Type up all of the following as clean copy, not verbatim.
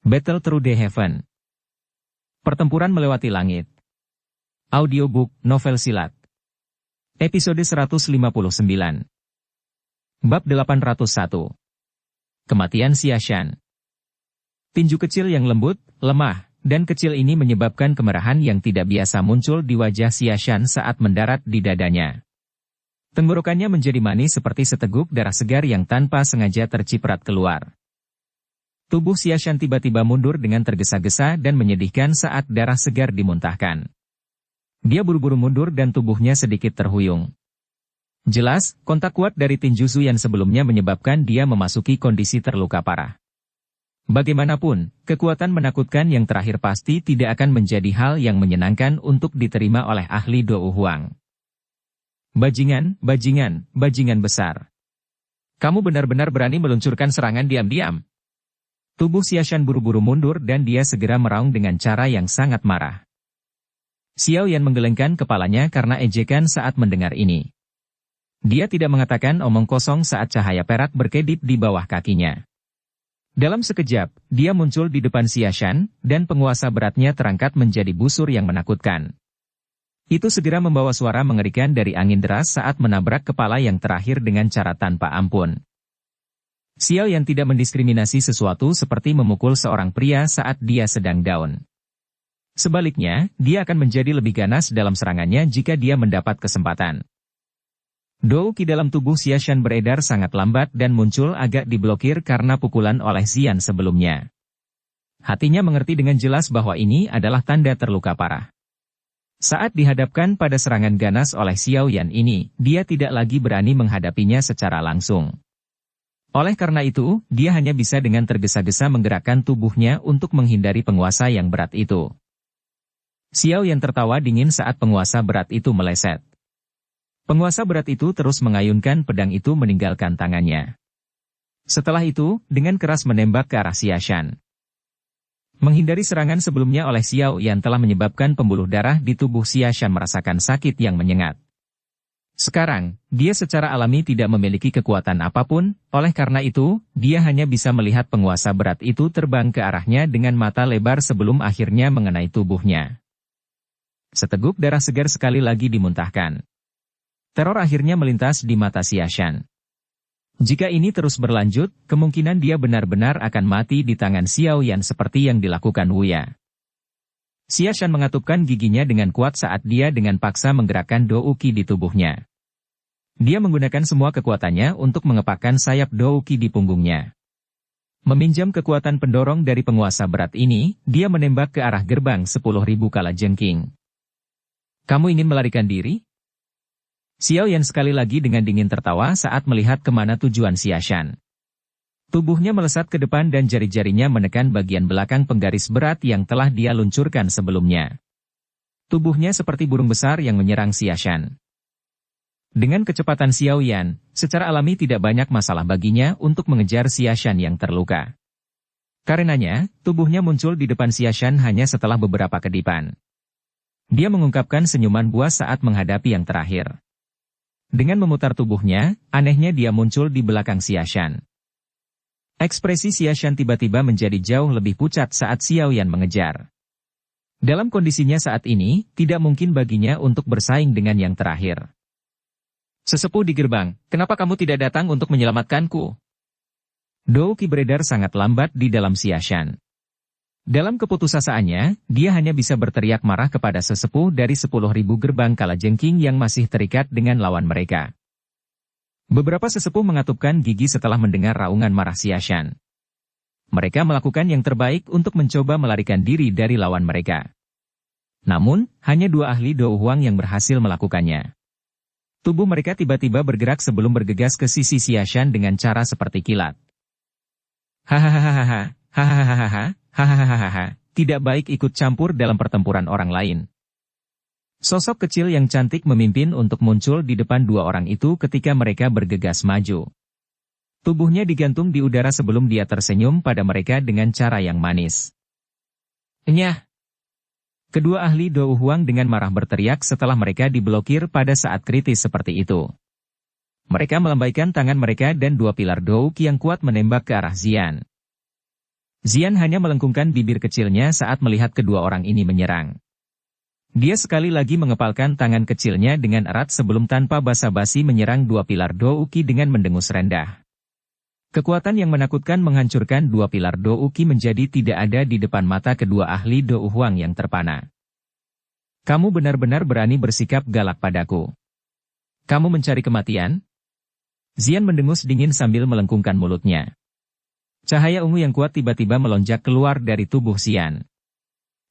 Battle Through the Heaven. Pertempuran melewati langit. Audiobook, novel silat. Episode 159. Bab 801. Kematian Xia Shan. Tinju kecil yang lembut, lemah, dan kecil ini menyebabkan kemerahan yang tidak biasa muncul di wajah Xia Shan saat mendarat di dadanya. Tenggorokannya menjadi manis seperti seteguk darah segar yang tanpa sengaja terciprat keluar. Tubuh Xia Shan tiba-tiba mundur dengan tergesa-gesa dan menyedihkan saat darah segar dimuntahkan. Dia buru-buru mundur dan tubuhnya sedikit terhuyung. Jelas, kontak kuat dari tinju Zuyan sebelumnya menyebabkan dia memasuki kondisi terluka parah. Bagaimanapun, kekuatan menakutkan yang terakhir pasti tidak akan menjadi hal yang menyenangkan untuk diterima oleh ahli Dou Huang. Bajingan, bajingan, bajingan besar. Kamu benar-benar berani meluncurkan serangan diam-diam. Tubuh Xia Shan buru-buru mundur dan dia segera meraung dengan cara yang sangat marah. Xiao Yan menggelengkan kepalanya karena ejekan saat mendengar ini. Dia tidak mengatakan omong kosong saat cahaya perak berkedip di bawah kakinya. Dalam sekejap, dia muncul di depan Xia Shan, dan penguasa beratnya terangkat menjadi busur yang menakutkan. Itu segera membawa suara mengerikan dari angin deras saat menabrak kepala yang terakhir dengan cara tanpa ampun. Xiao Yan tidak mendiskriminasi sesuatu seperti memukul seorang pria saat dia sedang down. Sebaliknya, dia akan menjadi lebih ganas dalam serangannya jika dia mendapat kesempatan. Dou Qi dalam tubuh Xia Shan beredar sangat lambat dan muncul agak diblokir karena pukulan oleh Xian sebelumnya. Hatinya mengerti dengan jelas bahwa ini adalah tanda terluka parah. Saat dihadapkan pada serangan ganas oleh Xiao Yan ini, dia tidak lagi berani menghadapinya secara langsung. Oleh karena itu, dia hanya bisa dengan tergesa-gesa menggerakkan tubuhnya untuk menghindari penguasa yang berat itu. Xiao Yan tertawa dingin saat penguasa berat itu meleset. Penguasa berat itu terus mengayunkan pedang itu meninggalkan tangannya. Setelah itu, dengan keras menembak ke arah Xia Shan. Menghindari serangan sebelumnya oleh Xiao Yan telah menyebabkan pembuluh darah di tubuh Xia Shan merasakan sakit yang menyengat. Sekarang, dia secara alami tidak memiliki kekuatan apapun, oleh karena itu, dia hanya bisa melihat penguasa berat itu terbang ke arahnya dengan mata lebar sebelum akhirnya mengenai tubuhnya. Seteguk darah segar sekali lagi dimuntahkan. Teror akhirnya melintas di mata Xia Shan. Jika ini terus berlanjut, kemungkinan dia benar-benar akan mati di tangan Xiao Yan seperti yang dilakukan Wuya. Xia Shan mengatupkan giginya dengan kuat saat dia dengan paksa menggerakkan Dou Qi di tubuhnya. Dia menggunakan semua kekuatannya untuk mengepakkan sayap Dou Qi di punggungnya. Meminjam kekuatan pendorong dari penguasa berat ini, dia menembak ke arah gerbang 10.000 kalajengking. Kamu ingin melarikan diri? Xiao Yan sekali lagi dengan dingin tertawa saat melihat kemana tujuan Xia Shan. Tubuhnya melesat ke depan dan jari-jarinya menekan bagian belakang penggaris berat yang telah dia luncurkan sebelumnya. Tubuhnya seperti burung besar yang menyerang Xia Shan. Dengan kecepatan Xiao Yan, secara alami tidak banyak masalah baginya untuk mengejar Xia Shan yang terluka. Karenanya, tubuhnya muncul di depan Xia Shan hanya setelah beberapa kedipan. Dia mengungkapkan senyuman buas saat menghadapi yang terakhir. Dengan memutar tubuhnya, anehnya dia muncul di belakang Xia Shan. Ekspresi Xia Shan tiba-tiba menjadi jauh lebih pucat saat Xiao Yan mengejar. Dalam kondisinya saat ini, tidak mungkin baginya untuk bersaing dengan yang terakhir. Sesepuh di gerbang, kenapa kamu tidak datang untuk menyelamatkanku? Dou Qi beredar sangat lambat di dalam Xia Shan. Dalam keputusasaannya, dia hanya bisa berteriak marah kepada sesepuh dari 10.000 gerbang kalajengking yang masih terikat dengan lawan mereka. Beberapa sesepuh mengatupkan gigi setelah mendengar raungan marah Xia Shan. Mereka melakukan yang terbaik untuk mencoba melarikan diri dari lawan mereka. Namun, hanya 2 ahli Dou Huang yang berhasil melakukannya. Tubuh mereka tiba-tiba bergerak sebelum bergegas ke sisi Xia Shan dengan cara seperti kilat. Hahaha, hahaha, hahaha, tidak baik ikut campur dalam pertempuran orang lain. Sosok kecil yang cantik memimpin untuk muncul di depan 2 orang itu ketika mereka bergegas maju. Tubuhnya digantung di udara sebelum dia tersenyum pada mereka dengan cara yang manis. Nyah! Kedua ahli Dou Huang dengan marah berteriak setelah mereka diblokir pada saat kritis seperti itu. Mereka melambaikan tangan mereka dan 2 pilar Dou Qi yang kuat menembak ke arah Xian. Xian hanya melengkungkan bibir kecilnya saat melihat kedua orang ini menyerang. Dia sekali lagi mengepalkan tangan kecilnya dengan erat sebelum tanpa basa-basi menyerang dua pilar Do Uki dengan mendengus rendah. Kekuatan yang menakutkan menghancurkan dua pilar Do Uki menjadi tidak ada di depan mata kedua ahli Do Huang yang terpana. Kamu benar-benar berani bersikap galak padaku. Kamu mencari kematian? Xian mendengus dingin sambil melengkungkan mulutnya. Cahaya ungu yang kuat tiba-tiba melonjak keluar dari tubuh Xian.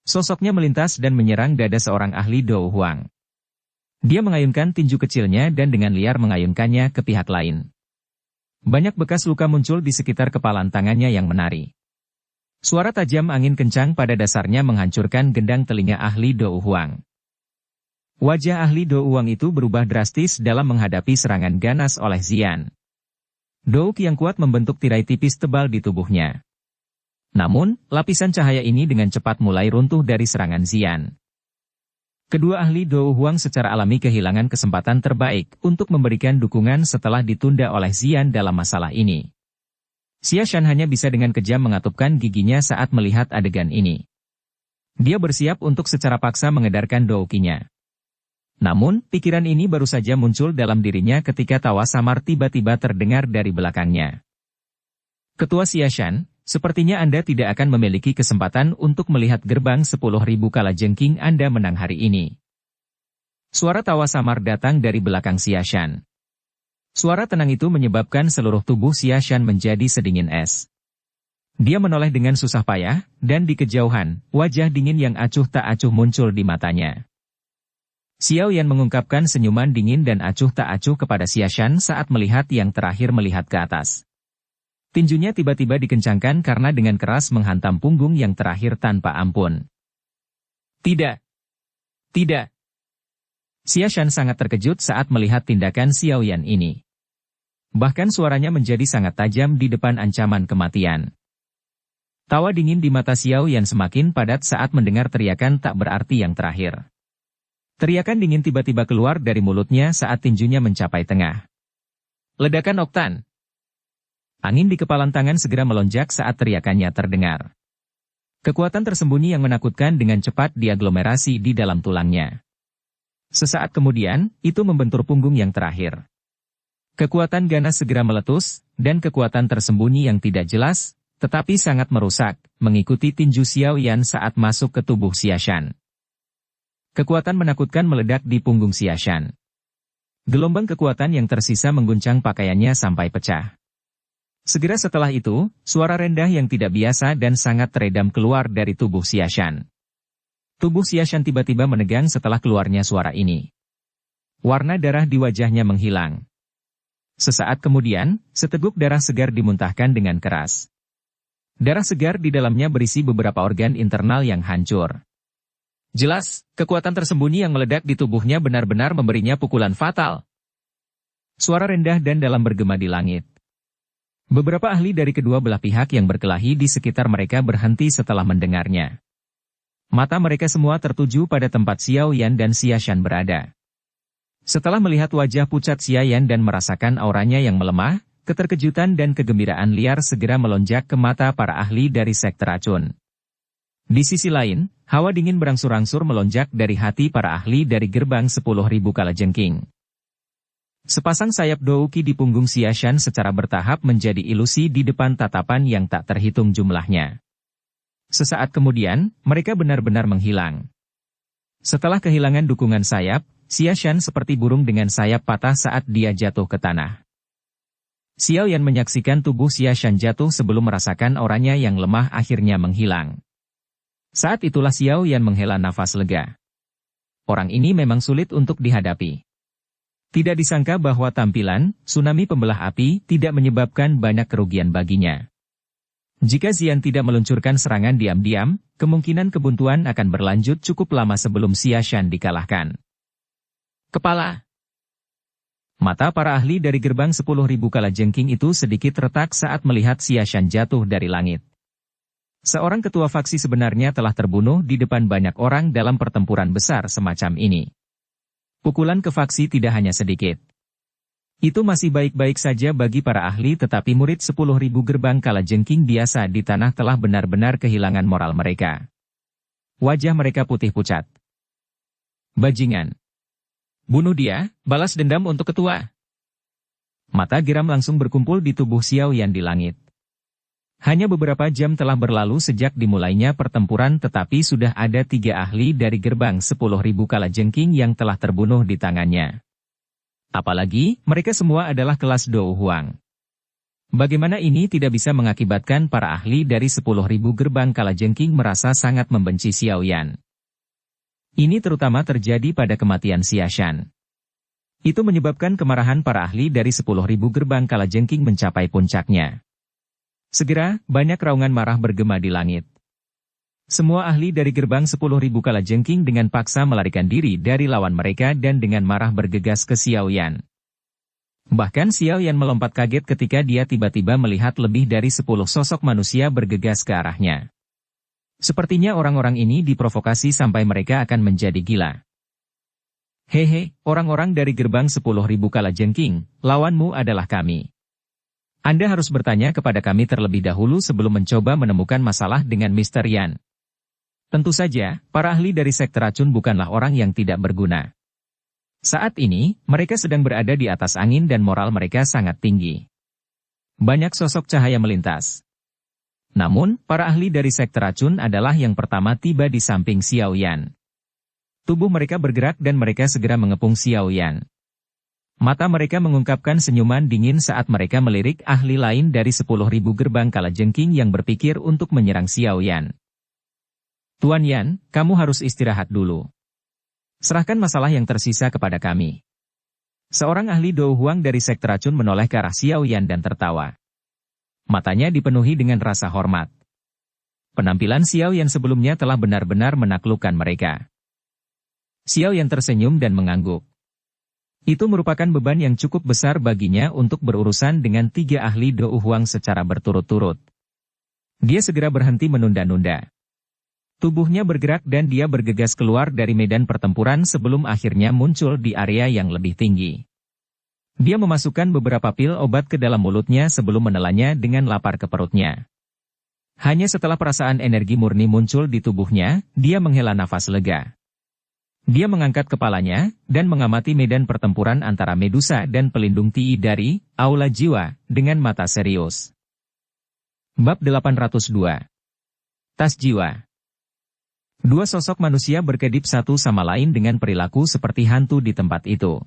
Sosoknya melintas dan menyerang dada seorang ahli Do Huang. Dia mengayunkan tinju kecilnya dan dengan liar mengayunkannya ke pihak lain. Banyak bekas luka muncul di sekitar kepalan tangannya yang menari. Suara tajam angin kencang pada dasarnya menghancurkan gendang telinga ahli Do Huang. Wajah ahli Do Huang itu berubah drastis dalam menghadapi serangan ganas oleh Xian. Do Uki yang kuat membentuk tirai tipis tebal di tubuhnya. Namun, lapisan cahaya ini dengan cepat mulai runtuh dari serangan Xian. Kedua ahli Do Huang secara alami kehilangan kesempatan terbaik untuk memberikan dukungan setelah ditunda oleh Xian dalam masalah ini. Xia Shan hanya bisa dengan kejam mengatupkan giginya saat melihat adegan ini. Dia bersiap untuk secara paksa mengedarkan Do Uki-nya. Namun, pikiran ini baru saja muncul dalam dirinya ketika tawa samar tiba-tiba terdengar dari belakangnya. Ketua Xia Shan, sepertinya Anda tidak akan memiliki kesempatan untuk melihat gerbang 10.000 kalajengking Anda menang hari ini. Suara tawa samar datang dari belakang Xia Shan. Suara tenang itu menyebabkan seluruh tubuh Xia Shan menjadi sedingin es. Dia menoleh dengan susah payah, dan di kejauhan, wajah dingin yang acuh tak acuh muncul di matanya. Xiao Yan mengungkapkan senyuman dingin dan acuh tak acuh kepada Xia Shan saat melihat yang terakhir melihat ke atas. Tinjunya tiba-tiba dikencangkan karena dengan keras menghantam punggung yang terakhir tanpa ampun. Tidak. Tidak. Xia Shan sangat terkejut saat melihat tindakan Xiao Yan ini. Bahkan suaranya menjadi sangat tajam di depan ancaman kematian. Tawa dingin di mata Xiao Yan semakin padat saat mendengar teriakan tak berarti yang terakhir. Teriakan dingin tiba-tiba keluar dari mulutnya saat tinjunya mencapai tengah. Ledakan oktan. Angin di kepalan tangan segera melonjak saat teriakannya terdengar. Kekuatan tersembunyi yang menakutkan dengan cepat diaglomerasi di dalam tulangnya. Sesaat kemudian, itu membentur punggung yang terakhir. Kekuatan ganas segera meletus, dan kekuatan tersembunyi yang tidak jelas, tetapi sangat merusak, mengikuti tinju Xiao Yan saat masuk ke tubuh Xia Shan. Kekuatan menakutkan meledak di punggung Xia Shan. Gelombang kekuatan yang tersisa mengguncang pakaiannya sampai pecah. Segera setelah itu, suara rendah yang tidak biasa dan sangat teredam keluar dari tubuh Xia Shan. Tubuh Xia Shan tiba-tiba menegang setelah keluarnya suara ini. Warna darah di wajahnya menghilang. Sesaat kemudian, seteguk darah segar dimuntahkan dengan keras. Darah segar di dalamnya berisi beberapa organ internal yang hancur. Jelas, kekuatan tersembunyi yang meledak di tubuhnya benar-benar memberinya pukulan fatal. Suara rendah dan dalam bergema di langit. Beberapa ahli dari kedua belah pihak yang berkelahi di sekitar mereka berhenti setelah mendengarnya. Mata mereka semua tertuju pada tempat Xiao Yan dan Xia Shan berada. Setelah melihat wajah pucat Xia Yan dan merasakan auranya yang melemah, keterkejutan dan kegembiraan liar segera melonjak ke mata para ahli dari sekte racun. Di sisi lain, hawa dingin berangsur-angsur melonjak dari hati para ahli dari gerbang 10.000 kalajengking. Sepasang sayap Do Uki di punggung Xia Shan secara bertahap menjadi ilusi di depan tatapan yang tak terhitung jumlahnya. Sesaat kemudian, mereka benar-benar menghilang. Setelah kehilangan dukungan sayap, Xia Shan seperti burung dengan sayap patah saat dia jatuh ke tanah. Xiao Yan menyaksikan tubuh Xia Shan jatuh sebelum merasakan auranya yang lemah akhirnya menghilang. Saat itulah Xiao Yan menghela nafas lega. Orang ini memang sulit untuk dihadapi. Tidak disangka bahwa tampilan, tsunami pembelah api, tidak menyebabkan banyak kerugian baginya. Jika Xian tidak meluncurkan serangan diam-diam, kemungkinan kebuntuan akan berlanjut cukup lama sebelum Xia Shan dikalahkan. Kepala. Mata para ahli dari gerbang 10.000 kalajengking itu sedikit retak saat melihat Xia Shan jatuh dari langit. Seorang ketua faksi sebenarnya telah terbunuh di depan banyak orang dalam pertempuran besar semacam ini. Pukulan ke faksi tidak hanya sedikit. Itu masih baik-baik saja bagi para ahli, tetapi murid 10.000 gerbang kalajengking biasa di tanah telah benar-benar kehilangan moral mereka. Wajah mereka putih pucat. Bajingan. Bunuh dia, balas dendam untuk ketua. Mata geram langsung berkumpul di tubuh Xiao Yan di langit. Hanya beberapa jam telah berlalu sejak dimulainya pertempuran, tetapi sudah ada 3 ahli dari gerbang 10.000 kalajengking yang telah terbunuh di tangannya. Apalagi, mereka semua adalah kelas Dou Huang. Bagaimana ini tidak bisa mengakibatkan para ahli dari 10.000 gerbang kalajengking merasa sangat membenci Xiao Yan. Ini terutama terjadi pada kematian Xia Shan. Itu menyebabkan kemarahan para ahli dari 10.000 gerbang kalajengking mencapai puncaknya. Segera, banyak raungan marah bergema di langit. Semua ahli dari gerbang 10.000 kalajengking dengan paksa melarikan diri dari lawan mereka dan dengan marah bergegas ke Xiao Yan. Bahkan Xiao Yan melompat kaget ketika dia tiba-tiba melihat lebih dari 10 sosok manusia bergegas ke arahnya. Sepertinya orang-orang ini diprovokasi sampai mereka akan menjadi gila. Hehe, orang-orang dari gerbang 10.000 kalajengking, lawanmu adalah kami. Anda harus bertanya kepada kami terlebih dahulu sebelum mencoba menemukan masalah dengan Mr. Yan. Tentu saja, para ahli dari sekte racun bukanlah orang yang tidak berguna. Saat ini, mereka sedang berada di atas angin dan moral mereka sangat tinggi. Banyak sosok cahaya melintas. Namun, para ahli dari sekte racun adalah yang pertama tiba di samping Xiao Yan. Tubuh mereka bergerak dan mereka segera mengepung Xiao Yan. Mata mereka mengungkapkan senyuman dingin saat mereka melirik ahli lain dari 10.000 gerbang kalajengking yang berpikir untuk menyerang Xiao Yan. Tuan Yan, kamu harus istirahat dulu. Serahkan masalah yang tersisa kepada kami. Seorang ahli Dou Huang dari sekte racun menoleh ke arah Xiao Yan dan tertawa. Matanya dipenuhi dengan rasa hormat. Penampilan Xiao Yan sebelumnya telah benar-benar menaklukkan mereka. Xiao Yan tersenyum dan mengangguk. Itu merupakan beban yang cukup besar baginya untuk berurusan dengan 3 ahli Dou Huang secara berturut-turut. Dia segera berhenti menunda-nunda. Tubuhnya bergerak dan dia bergegas keluar dari medan pertempuran sebelum akhirnya muncul di area yang lebih tinggi. Dia memasukkan beberapa pil obat ke dalam mulutnya sebelum menelannya dengan lapar ke perutnya. Hanya setelah perasaan energi murni muncul di tubuhnya, dia menghela nafas lega. Dia mengangkat kepalanya dan mengamati medan pertempuran antara Medusa dan pelindung Ti dari Aula Jiwa dengan mata serius. Bab 802. Tas Jiwa. 2 sosok manusia berkedip satu sama lain dengan perilaku seperti hantu di tempat itu.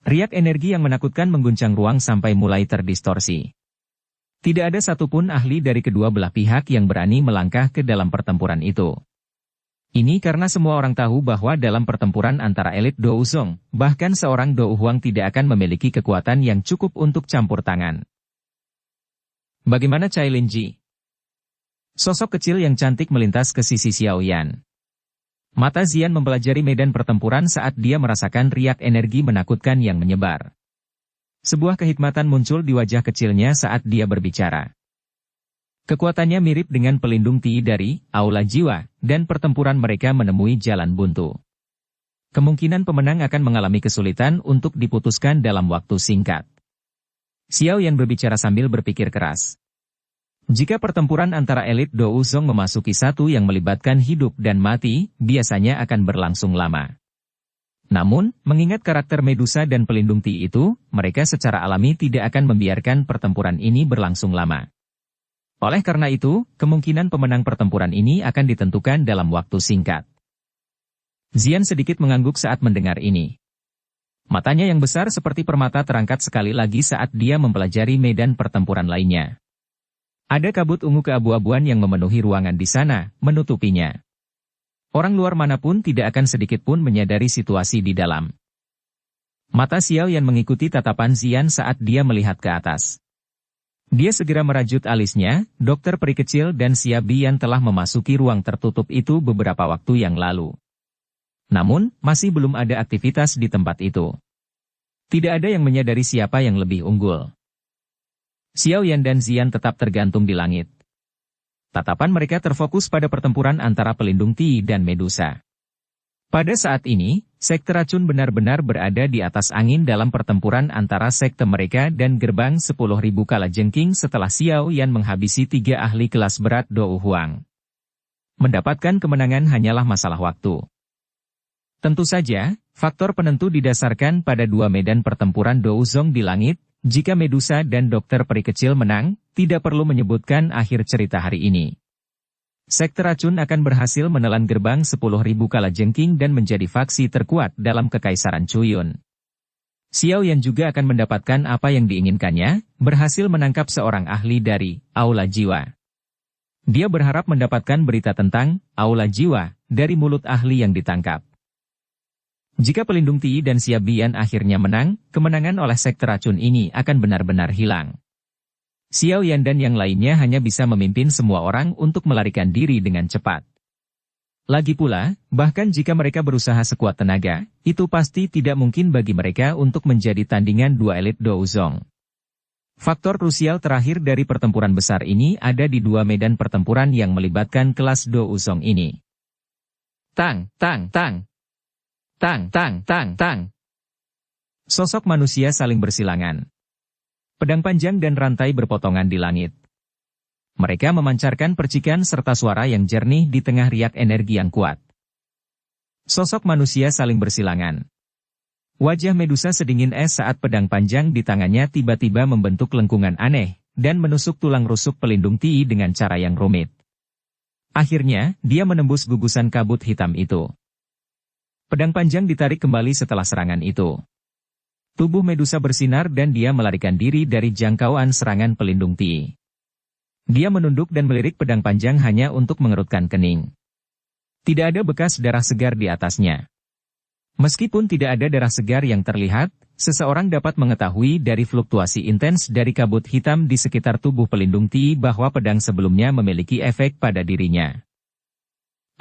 Riak energi yang menakutkan mengguncang ruang sampai mulai terdistorsi. Tidak ada satupun ahli dari kedua belah pihak yang berani melangkah ke dalam pertempuran itu. Ini karena semua orang tahu bahwa dalam pertempuran antara elit Dou Zong, bahkan seorang Dou Huang tidak akan memiliki kekuatan yang cukup untuk campur tangan. Bagaimana Cai Linji? Sosok kecil yang cantik melintas ke sisi Xiao Yan. Mata Zian mempelajari medan pertempuran saat dia merasakan riak energi menakutkan yang menyebar. Sebuah kehikmatan muncul di wajah kecilnya saat dia berbicara. Kekuatannya mirip dengan pelindung Ti dari Aula Jiwa, dan pertempuran mereka menemui jalan buntu. Kemungkinan pemenang akan mengalami kesulitan untuk diputuskan dalam waktu singkat. Xiao Yan berbicara sambil berpikir keras. Jika pertempuran antara elit Dou Zong memasuki satu yang melibatkan hidup dan mati, biasanya akan berlangsung lama. Namun, mengingat karakter Medusa dan pelindung Ti itu, mereka secara alami tidak akan membiarkan pertempuran ini berlangsung lama. Oleh karena itu, kemungkinan pemenang pertempuran ini akan ditentukan dalam waktu singkat. Zian sedikit mengangguk saat mendengar ini. Matanya yang besar seperti permata terangkat sekali lagi saat dia mempelajari medan pertempuran lainnya. Ada kabut ungu keabu-abuan yang memenuhi ruangan di sana, menutupinya. Orang luar manapun tidak akan sedikit pun menyadari situasi di dalam. Mata Xiao Yan mengikuti tatapan Zian saat dia melihat ke atas. Dia segera merajut alisnya, dokter peri kecil dan Xia Bian telah memasuki ruang tertutup itu beberapa waktu yang lalu. Namun, masih belum ada aktivitas di tempat itu. Tidak ada yang menyadari siapa yang lebih unggul. Xiao Yan dan Zian tetap tergantung di langit. Tatapan mereka terfokus pada pertempuran antara pelindung Ti dan Medusa. Pada saat ini, Sekte racun benar-benar berada di atas angin dalam pertempuran antara sekte mereka dan gerbang 10.000 kalajengking setelah Xiao Yan menghabisi 3 ahli kelas berat Dou Huang. Mendapatkan kemenangan hanyalah masalah waktu. Tentu saja, faktor penentu didasarkan pada 2 medan pertempuran Dou Zong di langit. Jika Medusa dan Dokter Peri Kecil menang, tidak perlu menyebutkan akhir cerita hari ini. Sekte racun akan berhasil menelan gerbang 10.000 kalajengking dan menjadi faksi terkuat dalam Kekaisaran Chuyun. Xiao Yan juga akan mendapatkan apa yang diinginkannya, berhasil menangkap seorang ahli dari Aula Jiwa. Dia berharap mendapatkan berita tentang Aula Jiwa dari mulut ahli yang ditangkap. Jika pelindung Ti dan Xia Bian akhirnya menang, kemenangan oleh sekte racun ini akan benar-benar hilang. Xiao Yan dan yang lainnya hanya bisa memimpin semua orang untuk melarikan diri dengan cepat. Lagi pula, bahkan jika mereka berusaha sekuat tenaga, itu pasti tidak mungkin bagi mereka untuk menjadi tandingan 2 elit Dou Zong. Faktor krusial terakhir dari pertempuran besar ini ada di 2 medan pertempuran yang melibatkan kelas Dou Zong ini. Tang, tang, tang. Tang, tang, tang, tang. Sosok manusia saling bersilangan. Pedang panjang dan rantai berpotongan di langit. Mereka memancarkan percikan serta suara yang jernih di tengah riak energi yang kuat. Sosok manusia saling bersilangan. Wajah Medusa sedingin es saat pedang panjang di tangannya tiba-tiba membentuk lengkungan aneh, dan menusuk tulang rusuk pelindung Ti dengan cara yang rumit. Akhirnya, dia menembus gugusan kabut hitam itu. Pedang panjang ditarik kembali setelah serangan itu. Tubuh Medusa bersinar dan dia melarikan diri dari jangkauan serangan pelindung Ti. Dia menunduk dan melirik pedang panjang hanya untuk mengerutkan kening. Tidak ada bekas darah segar di atasnya. Meskipun tidak ada darah segar yang terlihat, seseorang dapat mengetahui dari fluktuasi intens dari kabut hitam di sekitar tubuh pelindung Ti bahwa pedang sebelumnya memiliki efek pada dirinya.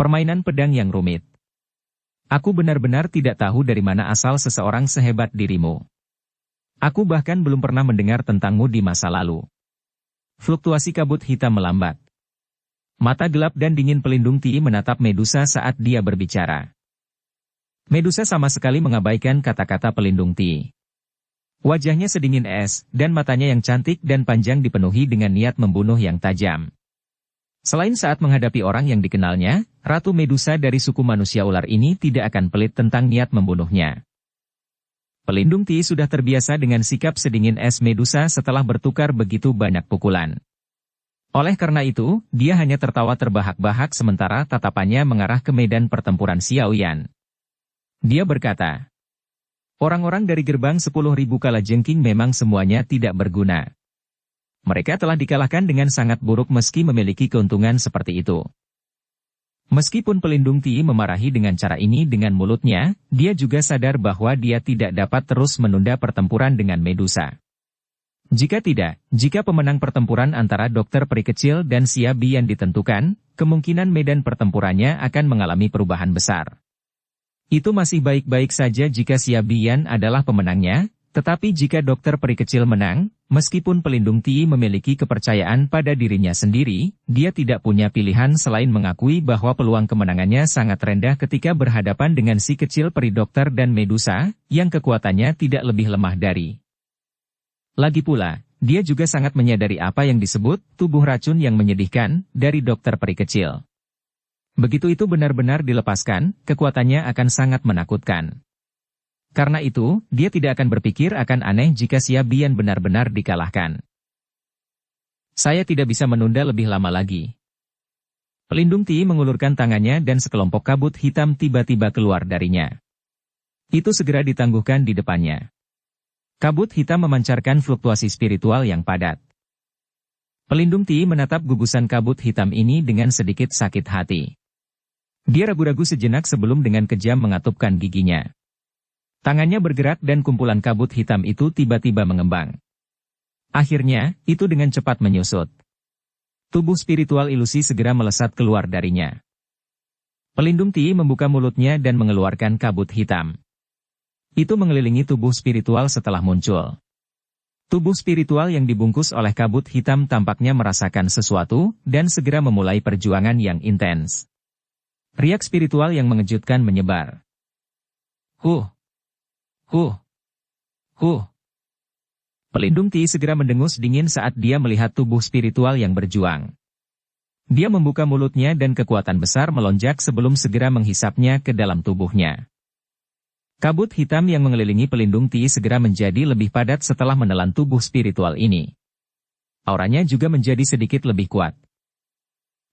Permainan pedang yang rumit. Aku benar-benar tidak tahu dari mana asal seseorang sehebat dirimu. Aku bahkan belum pernah mendengar tentangmu di masa lalu. Fluktuasi kabut hitam melambat. Mata gelap dan dingin pelindung Ti menatap Medusa saat dia berbicara. Medusa sama sekali mengabaikan kata-kata pelindung Ti. Wajahnya sedingin es, dan matanya yang cantik dan panjang dipenuhi dengan niat membunuh yang tajam. Selain saat menghadapi orang yang dikenalnya, Ratu Medusa dari suku manusia ular ini tidak akan pelit tentang niat membunuhnya. Pelindung Ti sudah terbiasa dengan sikap sedingin es Medusa setelah bertukar begitu banyak pukulan. Oleh karena itu, dia hanya tertawa terbahak-bahak sementara tatapannya mengarah ke medan pertempuran Xiao Yan. Dia berkata, orang-orang dari gerbang 10.000 kalajengking memang semuanya tidak berguna. Mereka telah dikalahkan dengan sangat buruk meski memiliki keuntungan seperti itu. Meskipun pelindung Ti memarahi dengan cara ini dengan mulutnya, dia juga sadar bahwa dia tidak dapat terus menunda pertempuran dengan Medusa. Jika pemenang pertempuran antara Dokter Peri Kecil dan Xia Bian ditentukan, kemungkinan medan pertempurannya akan mengalami perubahan besar. Itu masih baik-baik saja jika Xia Bian adalah pemenangnya, tetapi jika Dokter Peri Kecil menang, meskipun pelindung Ti memiliki kepercayaan pada dirinya sendiri, dia tidak punya pilihan selain mengakui bahwa peluang kemenangannya sangat rendah ketika berhadapan dengan si kecil peri dokter dan Medusa, yang kekuatannya tidak lebih lemah dari. Lagi pula, dia juga sangat menyadari apa yang disebut tubuh racun yang menyedihkan dari Dokter Peri Kecil. Begitu itu benar-benar dilepaskan, kekuatannya akan sangat menakutkan. Karena itu, dia tidak akan berpikir akan aneh jika Xia Bian benar-benar dikalahkan. Saya tidak bisa menunda lebih lama lagi. Pelindung Ti mengulurkan tangannya dan sekelompok kabut hitam tiba-tiba keluar darinya. Itu segera ditangguhkan di depannya. Kabut hitam memancarkan fluktuasi spiritual yang padat. Pelindung Ti menatap gugusan kabut hitam ini dengan sedikit sakit hati. Dia ragu-ragu sejenak sebelum dengan kejam mengatupkan giginya. Tangannya bergerak dan kumpulan kabut hitam itu tiba-tiba mengembang. Akhirnya, itu dengan cepat menyusut. Tubuh spiritual ilusi segera melesat keluar darinya. Pelindung Ti membuka mulutnya dan mengeluarkan kabut hitam. Itu mengelilingi tubuh spiritual setelah muncul. Tubuh spiritual yang dibungkus oleh kabut hitam tampaknya merasakan sesuatu, dan segera memulai perjuangan yang intens. Riak spiritual yang mengejutkan menyebar. Huh, huh, huh. Pelindung Ti segera mendengus dingin saat dia melihat tubuh spiritual yang berjuang. Dia membuka mulutnya dan kekuatan besar melonjak sebelum segera menghisapnya ke dalam tubuhnya. Kabut hitam yang mengelilingi pelindung Ti segera menjadi lebih padat setelah menelan tubuh spiritual ini. Auranya juga menjadi sedikit lebih kuat.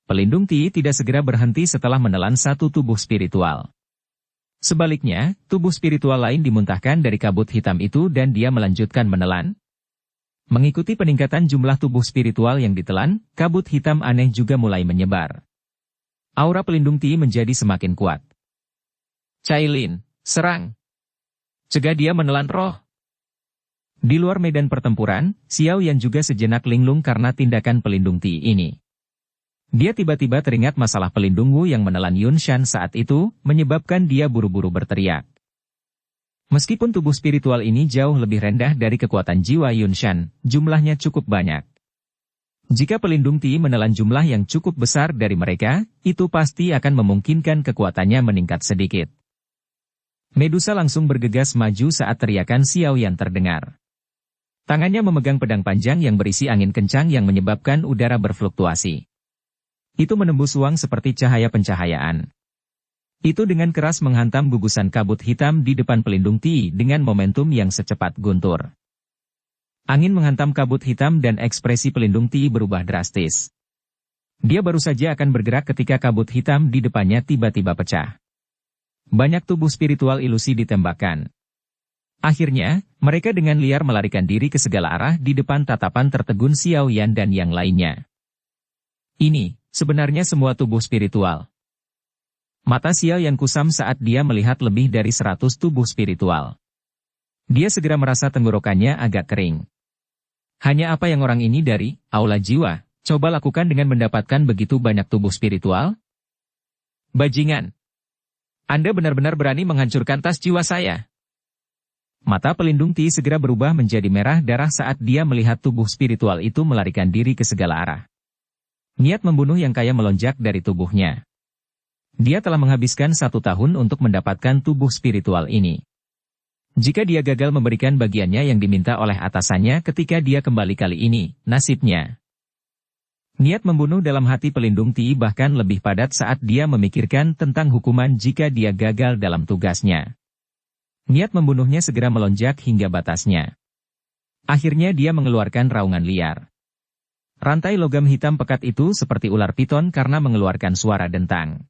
Pelindung Ti tidak segera berhenti setelah menelan satu tubuh spiritual. Sebaliknya, tubuh spiritual lain dimuntahkan dari kabut hitam itu dan dia melanjutkan menelan. Mengikuti peningkatan jumlah tubuh spiritual yang ditelan, kabut hitam aneh juga mulai menyebar. Aura pelindung Ti menjadi semakin kuat. Cailin, serang! Cegah dia menelan roh. Di luar medan pertempuran, Xiao Yan juga sejenak linglung karena tindakan pelindung Ti ini. Dia tiba-tiba teringat masalah pelindung Wu yang menelan Yun Shan saat itu, menyebabkan dia buru-buru berteriak. Meskipun tubuh spiritual ini jauh lebih rendah dari kekuatan jiwa Yun Shan, jumlahnya cukup banyak. Jika pelindung Ti menelan jumlah yang cukup besar dari mereka, itu pasti akan memungkinkan kekuatannya meningkat sedikit. Medusa langsung bergegas maju saat teriakan Xiao Yan terdengar. Tangannya memegang pedang panjang yang berisi angin kencang yang menyebabkan udara berfluktuasi. Itu menembus ruang seperti cahaya pencahayaan. Itu dengan keras menghantam gugusan kabut hitam di depan pelindung Ti dengan momentum yang secepat guntur. Angin menghantam kabut hitam dan ekspresi pelindung Ti berubah drastis. Dia baru saja akan bergerak ketika kabut hitam di depannya tiba-tiba pecah. Banyak tubuh spiritual ilusi ditembakkan. Akhirnya, mereka dengan liar melarikan diri ke segala arah di depan tatapan tertegun Xiao Yan dan yang lainnya. Ini, sebenarnya semua tubuh spiritual. Mata Xiao Yan kusam saat dia melihat lebih dari 100 tubuh spiritual. Dia segera merasa tenggorokannya agak kering. Hanya apa yang orang ini dari aula jiwa, coba lakukan dengan mendapatkan begitu banyak tubuh spiritual? Bajingan! Anda benar-benar berani menghancurkan tas jiwa saya. Mata pelindung Ti segera berubah menjadi merah darah saat dia melihat tubuh spiritual itu melarikan diri ke segala arah. Niat membunuh yang kaya melonjak dari tubuhnya. Dia telah menghabiskan 1 tahun untuk mendapatkan tubuh spiritual ini. Jika dia gagal memberikan bagiannya yang diminta oleh atasannya ketika dia kembali kali ini, nasibnya. Niat membunuh dalam hati pelindung Ti bahkan lebih padat saat dia memikirkan tentang hukuman jika dia gagal dalam tugasnya. Niat membunuhnya segera melonjak hingga batasnya. Akhirnya dia mengeluarkan raungan liar. Rantai logam hitam pekat itu seperti ular piton karena mengeluarkan suara dentang.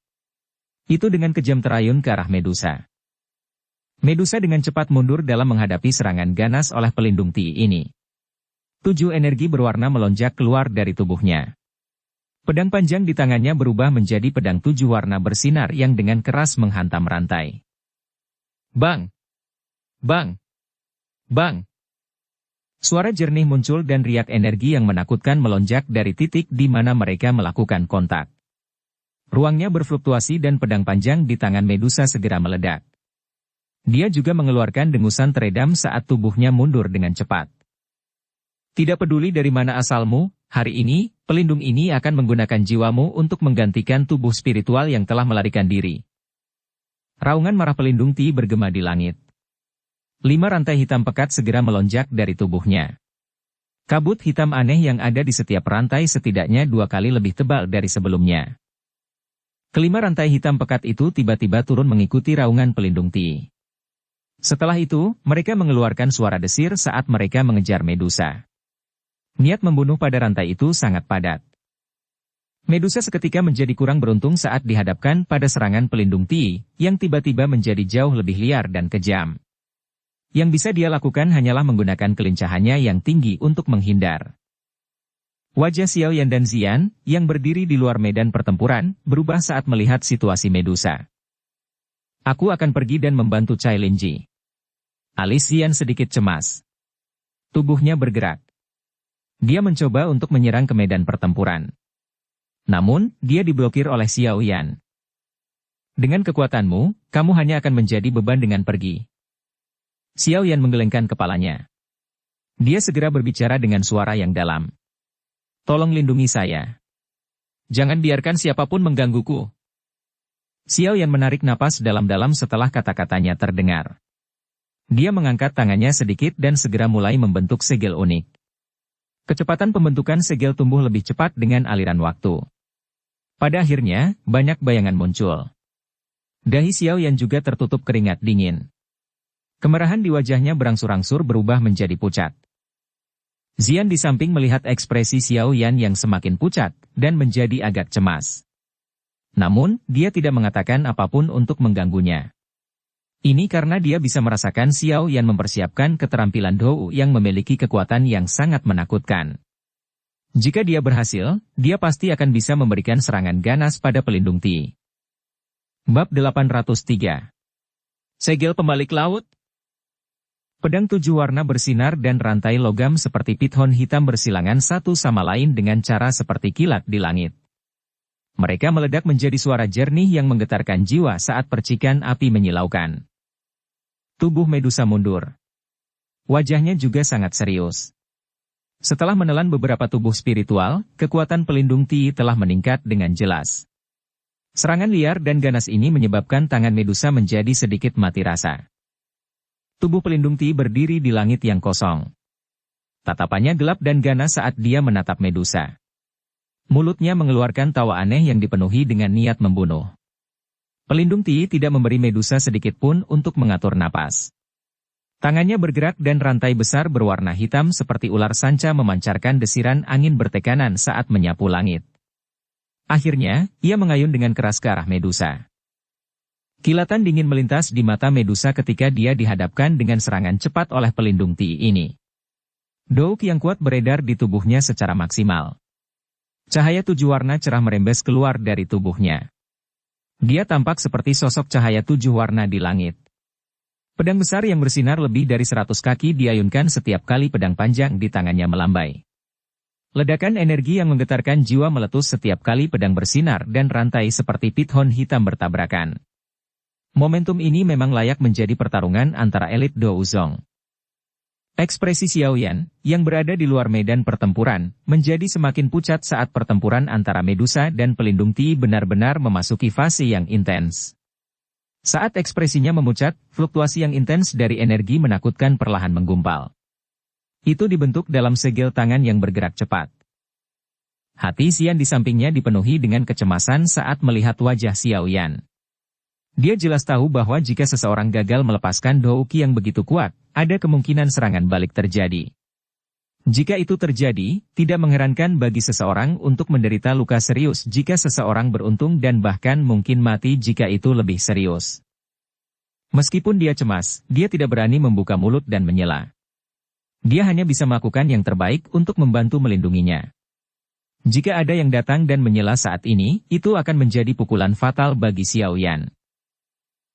Itu dengan kejam terayun ke arah Medusa. Medusa dengan cepat mundur dalam menghadapi serangan ganas oleh pelindung Ti ini. 7 energi berwarna melonjak keluar dari tubuhnya. Pedang panjang di tangannya berubah menjadi pedang 7 warna bersinar yang dengan keras menghantam rantai. Bang! Bang! Bang! Suara jernih muncul dan riak energi yang menakutkan melonjak dari titik di mana mereka melakukan kontak. Ruangnya berfluktuasi dan pedang panjang di tangan Medusa segera meledak. Dia juga mengeluarkan dengusan teredam saat tubuhnya mundur dengan cepat. Tidak peduli dari mana asalmu, hari ini, pelindung ini akan menggunakan jiwamu untuk menggantikan tubuh spiritual yang telah melarikan diri. Raungan marah pelindung Ti bergema di langit. 5 rantai hitam pekat segera melonjak dari tubuhnya. Kabut hitam aneh yang ada di setiap rantai setidaknya 2 kali lebih tebal dari sebelumnya. Kelima rantai hitam pekat itu tiba-tiba turun mengikuti raungan pelindung Ti. Setelah itu, mereka mengeluarkan suara desir saat mereka mengejar Medusa. Niat membunuh pada rantai itu sangat padat. Medusa seketika menjadi kurang beruntung saat dihadapkan pada serangan pelindung Ti, yang tiba-tiba menjadi jauh lebih liar dan kejam. Yang bisa dia lakukan hanyalah menggunakan kelincahannya yang tinggi untuk menghindar. Wajah Xiao Yan dan Xian, yang berdiri di luar medan pertempuran, berubah saat melihat situasi Medusa. Aku akan pergi dan membantu Cai Linji. Alis Xian sedikit cemas. Tubuhnya bergerak. Dia mencoba untuk menyerang ke medan pertempuran. Namun, dia diblokir oleh Xiao Yan. Dengan kekuatanmu, kamu hanya akan menjadi beban dengan pergi. Xiao Yan menggelengkan kepalanya. Dia segera berbicara dengan suara yang dalam. Tolong lindungi saya. Jangan biarkan siapapun menggangguku. Xiao Yan menarik napas dalam-dalam setelah kata-katanya terdengar. Dia mengangkat tangannya sedikit dan segera mulai membentuk segel unik. Kecepatan pembentukan segel tumbuh lebih cepat dengan aliran waktu. Pada akhirnya, banyak bayangan muncul. Dahi Xiao Yan juga tertutup keringat dingin. Kemerahan di wajahnya berangsur-angsur berubah menjadi pucat. Xian di samping melihat ekspresi Xiao Yan yang semakin pucat, dan menjadi agak cemas. Namun, dia tidak mengatakan apapun untuk mengganggunya. Ini karena dia bisa merasakan Xiao Yan mempersiapkan keterampilan Dou yang memiliki kekuatan yang sangat menakutkan. Jika dia berhasil, dia pasti akan bisa memberikan serangan ganas pada pelindung Ti. Bab 803. Segel pembalik laut. Pedang 7 warna bersinar dan rantai logam seperti pithon hitam bersilangan satu sama lain dengan cara seperti kilat di langit. Mereka meledak menjadi suara jernih yang menggetarkan jiwa saat percikan api menyilaukan. Tubuh Medusa mundur. Wajahnya juga sangat serius. Setelah menelan beberapa tubuh spiritual, kekuatan pelindung Ti telah meningkat dengan jelas. Serangan liar dan ganas ini menyebabkan tangan Medusa menjadi sedikit mati rasa. Tubuh pelindung Ti berdiri di langit yang kosong. Tatapannya gelap dan ganas saat dia menatap Medusa. Mulutnya mengeluarkan tawa aneh yang dipenuhi dengan niat membunuh. Pelindung Ti tidak memberi Medusa sedikit pun untuk mengatur napas. Tangannya bergerak dan rantai besar berwarna hitam seperti ular sanca memancarkan desiran angin bertekanan saat menyapu langit. Akhirnya, ia mengayun dengan keras ke arah Medusa. Kilatan dingin melintas di mata Medusa ketika dia dihadapkan dengan serangan cepat oleh pelindung Ti ini. Douk yang kuat beredar di tubuhnya secara maksimal. Cahaya 7 warna cerah merembes keluar dari tubuhnya. Dia tampak seperti sosok cahaya 7 warna di langit. Pedang besar yang bersinar lebih dari 100 kaki diayunkan setiap kali pedang panjang di tangannya melambai. Ledakan energi yang menggetarkan jiwa meletus setiap kali pedang bersinar dan rantai seperti pithon hitam bertabrakan. Momentum ini memang layak menjadi pertarungan antara elit Douzong. Ekspresi Xiao Yan, yang berada di luar medan pertempuran, menjadi semakin pucat saat pertempuran antara Medusa dan pelindung Ti benar-benar memasuki fase yang intens. Saat ekspresinya memucat, fluktuasi yang intens dari energi menakutkan perlahan menggumpal. Itu dibentuk dalam segel tangan yang bergerak cepat. Hati Xian di sampingnya dipenuhi dengan kecemasan saat melihat wajah Xiao Yan. Dia jelas tahu bahwa jika seseorang gagal melepaskan Douki yang begitu kuat, ada kemungkinan serangan balik terjadi. Jika itu terjadi, tidak mengherankan bagi seseorang untuk menderita luka serius jika seseorang beruntung dan bahkan mungkin mati jika itu lebih serius. Meskipun dia cemas, dia tidak berani membuka mulut dan menyela. Dia hanya bisa melakukan yang terbaik untuk membantu melindunginya. Jika ada yang datang dan menyela saat ini, itu akan menjadi pukulan fatal bagi Xiao Yan.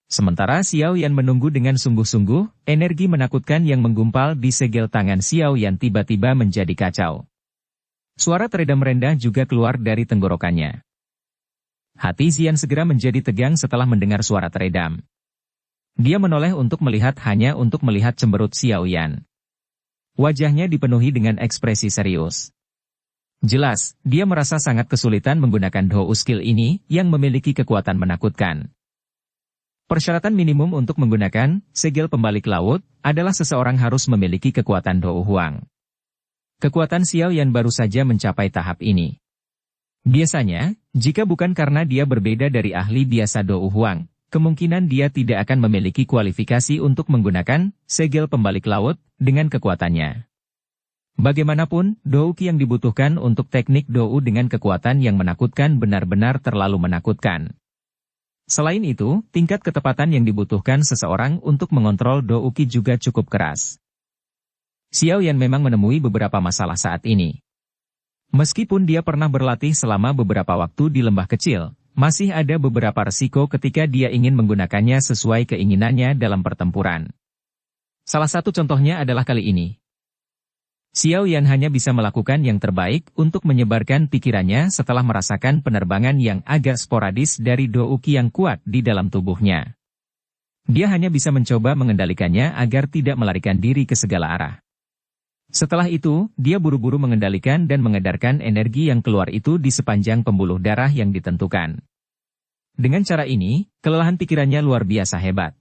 Sementara Xiao Yan menunggu dengan sungguh-sungguh, energi menakutkan yang menggumpal di segel tangan Xiao Yan tiba-tiba menjadi kacau. Suara teredam rendah juga keluar dari tenggorokannya. Hati Xian segera menjadi tegang setelah mendengar suara teredam. Dia menoleh untuk melihat hanya untuk melihat cemberut Xiao Yan. Wajahnya dipenuhi dengan ekspresi serius. Jelas, dia merasa sangat kesulitan menggunakan Dou skill ini yang memiliki kekuatan menakutkan. Persyaratan minimum untuk menggunakan segel pembalik laut adalah seseorang harus memiliki kekuatan Dou Huang. Kekuatan Xiao Yan baru saja mencapai tahap ini. Biasanya, jika bukan karena dia berbeda dari ahli biasa Dou Huang, kemungkinan dia tidak akan memiliki kualifikasi untuk menggunakan segel pembalik laut dengan kekuatannya. Bagaimanapun, Douki yang dibutuhkan untuk teknik Dou dengan kekuatan yang menakutkan benar-benar terlalu menakutkan. Selain itu, tingkat ketepatan yang dibutuhkan seseorang untuk mengontrol Douki juga cukup keras. Xiao Yan memang menemui beberapa masalah saat ini. Meskipun dia pernah berlatih selama beberapa waktu di lembah kecil, masih ada beberapa resiko ketika dia ingin menggunakannya sesuai keinginannya dalam pertempuran. Salah satu contohnya adalah kali ini. Xiao Yan hanya bisa melakukan yang terbaik untuk menyebarkan pikirannya setelah merasakan penerbangan yang agak sporadis dari Douki yang kuat di dalam tubuhnya. Dia hanya bisa mencoba mengendalikannya agar tidak melarikan diri ke segala arah. Setelah itu, dia buru-buru mengendalikan dan mengedarkan energi yang keluar itu di sepanjang pembuluh darah yang ditentukan. Dengan cara ini, kelelahan pikirannya luar biasa hebat.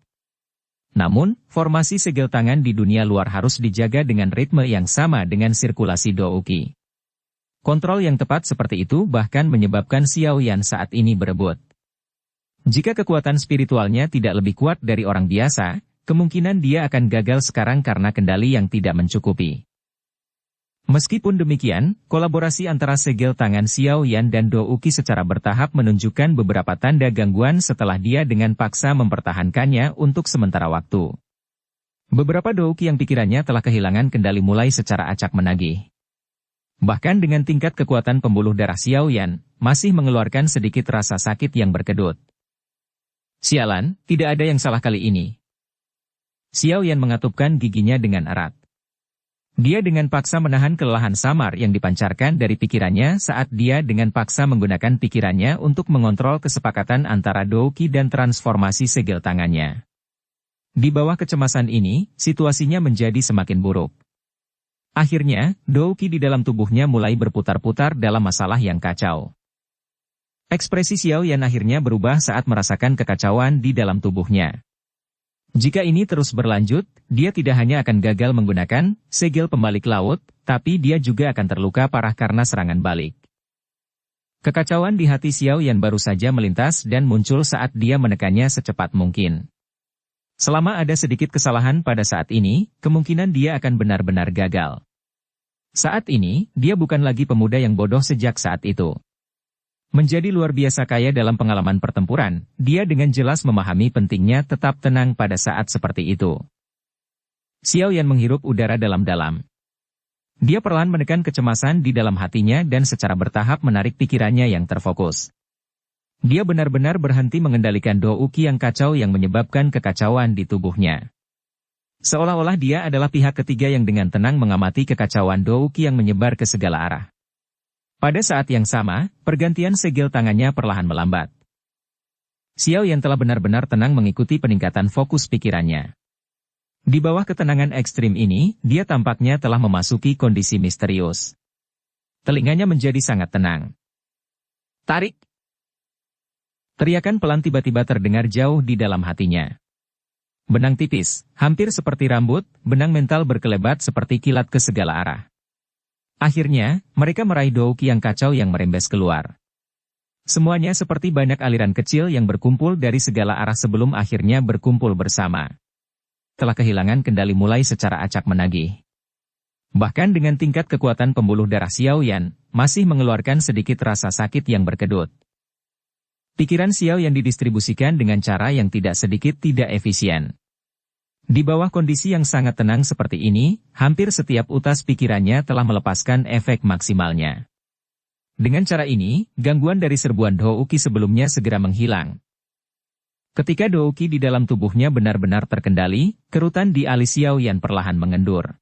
Namun, formasi segel tangan di dunia luar harus dijaga dengan ritme yang sama dengan sirkulasi Douqi. Kontrol yang tepat seperti itu bahkan menyebabkan Xiao Yan saat ini berebut. Jika kekuatan spiritualnya tidak lebih kuat dari orang biasa, kemungkinan dia akan gagal sekarang karena kendali yang tidak mencukupi. Meskipun demikian, kolaborasi antara segel tangan Xiao Yan dan Douqi secara bertahap menunjukkan beberapa tanda gangguan setelah dia dengan paksa mempertahankannya untuk sementara waktu. Beberapa Douqi yang pikirannya telah kehilangan kendali mulai secara acak menagih. Bahkan dengan tingkat kekuatan pembuluh darah Xiao Yan, masih mengeluarkan sedikit rasa sakit yang berkedut. Sialan, tidak ada yang salah kali ini. Xiao Yan mengatupkan giginya dengan erat. Dia dengan paksa menahan kelelahan samar yang dipancarkan dari pikirannya saat dia dengan paksa menggunakan pikirannya untuk mengontrol kesepakatan antara Douqi dan transformasi segel tangannya. Di bawah kecemasan ini, situasinya menjadi semakin buruk. Akhirnya, Douqi di dalam tubuhnya mulai berputar-putar dalam masalah yang kacau. Ekspresi Xiao Yan akhirnya berubah saat merasakan kekacauan di dalam tubuhnya. Jika ini terus berlanjut, dia tidak hanya akan gagal menggunakan segel pembalik laut, tapi dia juga akan terluka parah karena serangan balik. Kekacauan di hati Xiao Yan baru saja melintas dan muncul saat dia menekannya secepat mungkin. Selama ada sedikit kesalahan pada saat ini, kemungkinan dia akan benar-benar gagal. Saat ini, dia bukan lagi pemuda yang bodoh sejak saat itu. Menjadi luar biasa kaya dalam pengalaman pertempuran, dia dengan jelas memahami pentingnya tetap tenang pada saat seperti itu. Xiao Yan menghirup udara dalam-dalam. Dia perlahan menekan kecemasan di dalam hatinya dan secara bertahap menarik pikirannya yang terfokus. Dia benar-benar berhenti mengendalikan Douqi yang kacau yang menyebabkan kekacauan di tubuhnya. Seolah-olah dia adalah pihak ketiga yang dengan tenang mengamati kekacauan Douqi yang menyebar ke segala arah. Pada saat yang sama, pergantian segel tangannya perlahan melambat. Xiao Yan telah benar-benar tenang mengikuti peningkatan fokus pikirannya. Di bawah ketenangan ekstrim ini, dia tampaknya telah memasuki kondisi misterius. Telinganya menjadi sangat tenang. Tarik! Teriakan pelan tiba-tiba terdengar jauh di dalam hatinya. Benang tipis, hampir seperti rambut, benang mental berkelebat seperti kilat ke segala arah. Akhirnya, mereka meraih Douqi yang kacau yang merembes keluar. Semuanya seperti banyak aliran kecil yang berkumpul dari segala arah sebelum akhirnya berkumpul bersama. Telah kehilangan kendali mulai secara acak menagih. Bahkan dengan tingkat kekuatan pembuluh darah Xiao Yan, masih mengeluarkan sedikit rasa sakit yang berkedut. Pikiran Xiao Yan didistribusikan dengan cara yang tidak sedikit tidak efisien. Di bawah kondisi yang sangat tenang seperti ini, hampir setiap utas pikirannya telah melepaskan efek maksimalnya. Dengan cara ini, gangguan dari serbuan Douqi sebelumnya segera menghilang. Ketika Douqi di dalam tubuhnya benar-benar terkendali, kerutan di alis Xiao Yan perlahan mengendur.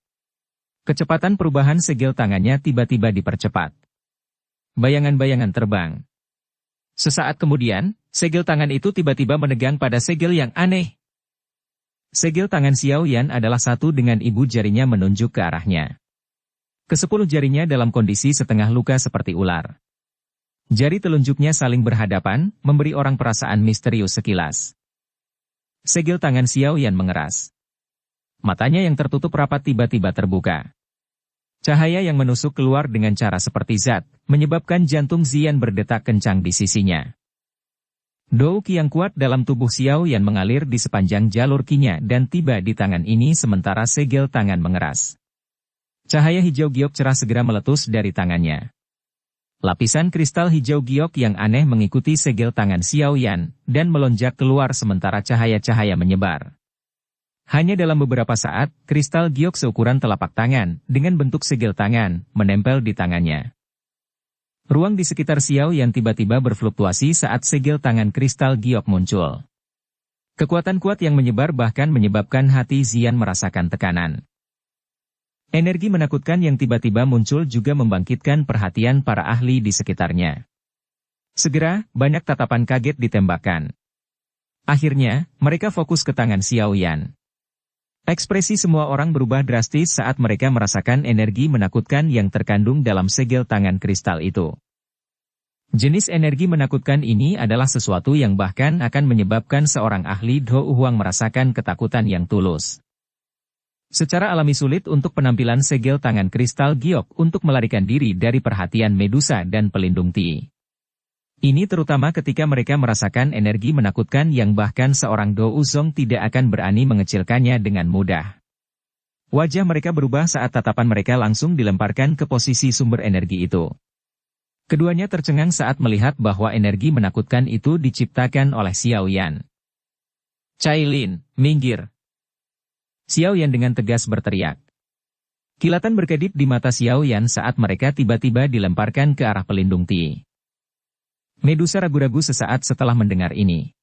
Kecepatan perubahan segel tangannya tiba-tiba dipercepat. Bayangan-bayangan terbang. Sesaat kemudian, segel tangan itu tiba-tiba menegang pada segel yang aneh. Segel tangan Xiao Yan adalah satu dengan ibu jarinya menunjuk ke arahnya. Kesepuluh jarinya dalam kondisi setengah luka seperti ular. Jari telunjuknya saling berhadapan, memberi orang perasaan misterius sekilas. Segel tangan Xiao Yan mengeras. Matanya yang tertutup rapat tiba-tiba terbuka. Cahaya yang menusuk keluar dengan cara seperti zat, menyebabkan jantung Xian berdetak kencang di sisinya. Douqi yang kuat dalam tubuh Xiao Yan mengalir di sepanjang jalur kinya dan tiba di tangan ini sementara segel tangan mengeras. Cahaya hijau giok cerah segera meletus dari tangannya. Lapisan kristal hijau giok yang aneh mengikuti segel tangan Xiao Yan dan melonjak keluar sementara cahaya-cahaya menyebar. Hanya dalam beberapa saat, kristal giok seukuran telapak tangan dengan bentuk segel tangan menempel di tangannya. Ruang di sekitar Xiao Yan tiba-tiba berfluktuasi saat segel tangan kristal giok muncul. Kekuatan kuat yang menyebar bahkan menyebabkan hati Xian merasakan tekanan. Energi menakutkan yang tiba-tiba muncul juga membangkitkan perhatian para ahli di sekitarnya. Segera, banyak tatapan kaget ditembakkan. Akhirnya, mereka fokus ke tangan Xiao Yan. Ekspresi semua orang berubah drastis saat mereka merasakan energi menakutkan yang terkandung dalam segel tangan kristal itu. Jenis energi menakutkan ini adalah sesuatu yang bahkan akan menyebabkan seorang ahli Do Huang merasakan ketakutan yang tulus. Secara alami sulit untuk penampilan segel tangan kristal giok untuk melarikan diri dari perhatian Medusa dan pelindung Ti. Ini terutama ketika mereka merasakan energi menakutkan yang bahkan seorang Do Uzong tidak akan berani mengecilkannya dengan mudah. Wajah mereka berubah saat tatapan mereka langsung dilemparkan ke posisi sumber energi itu. Keduanya tercengang saat melihat bahwa energi menakutkan itu diciptakan oleh Xiao Yan. "Cailin, minggir!" Xiao Yan dengan tegas berteriak. Kilatan berkedip di mata Xiao Yan saat mereka tiba-tiba dilemparkan ke arah pelindung Ti. Medusa ragu-ragu sesaat setelah mendengar ini.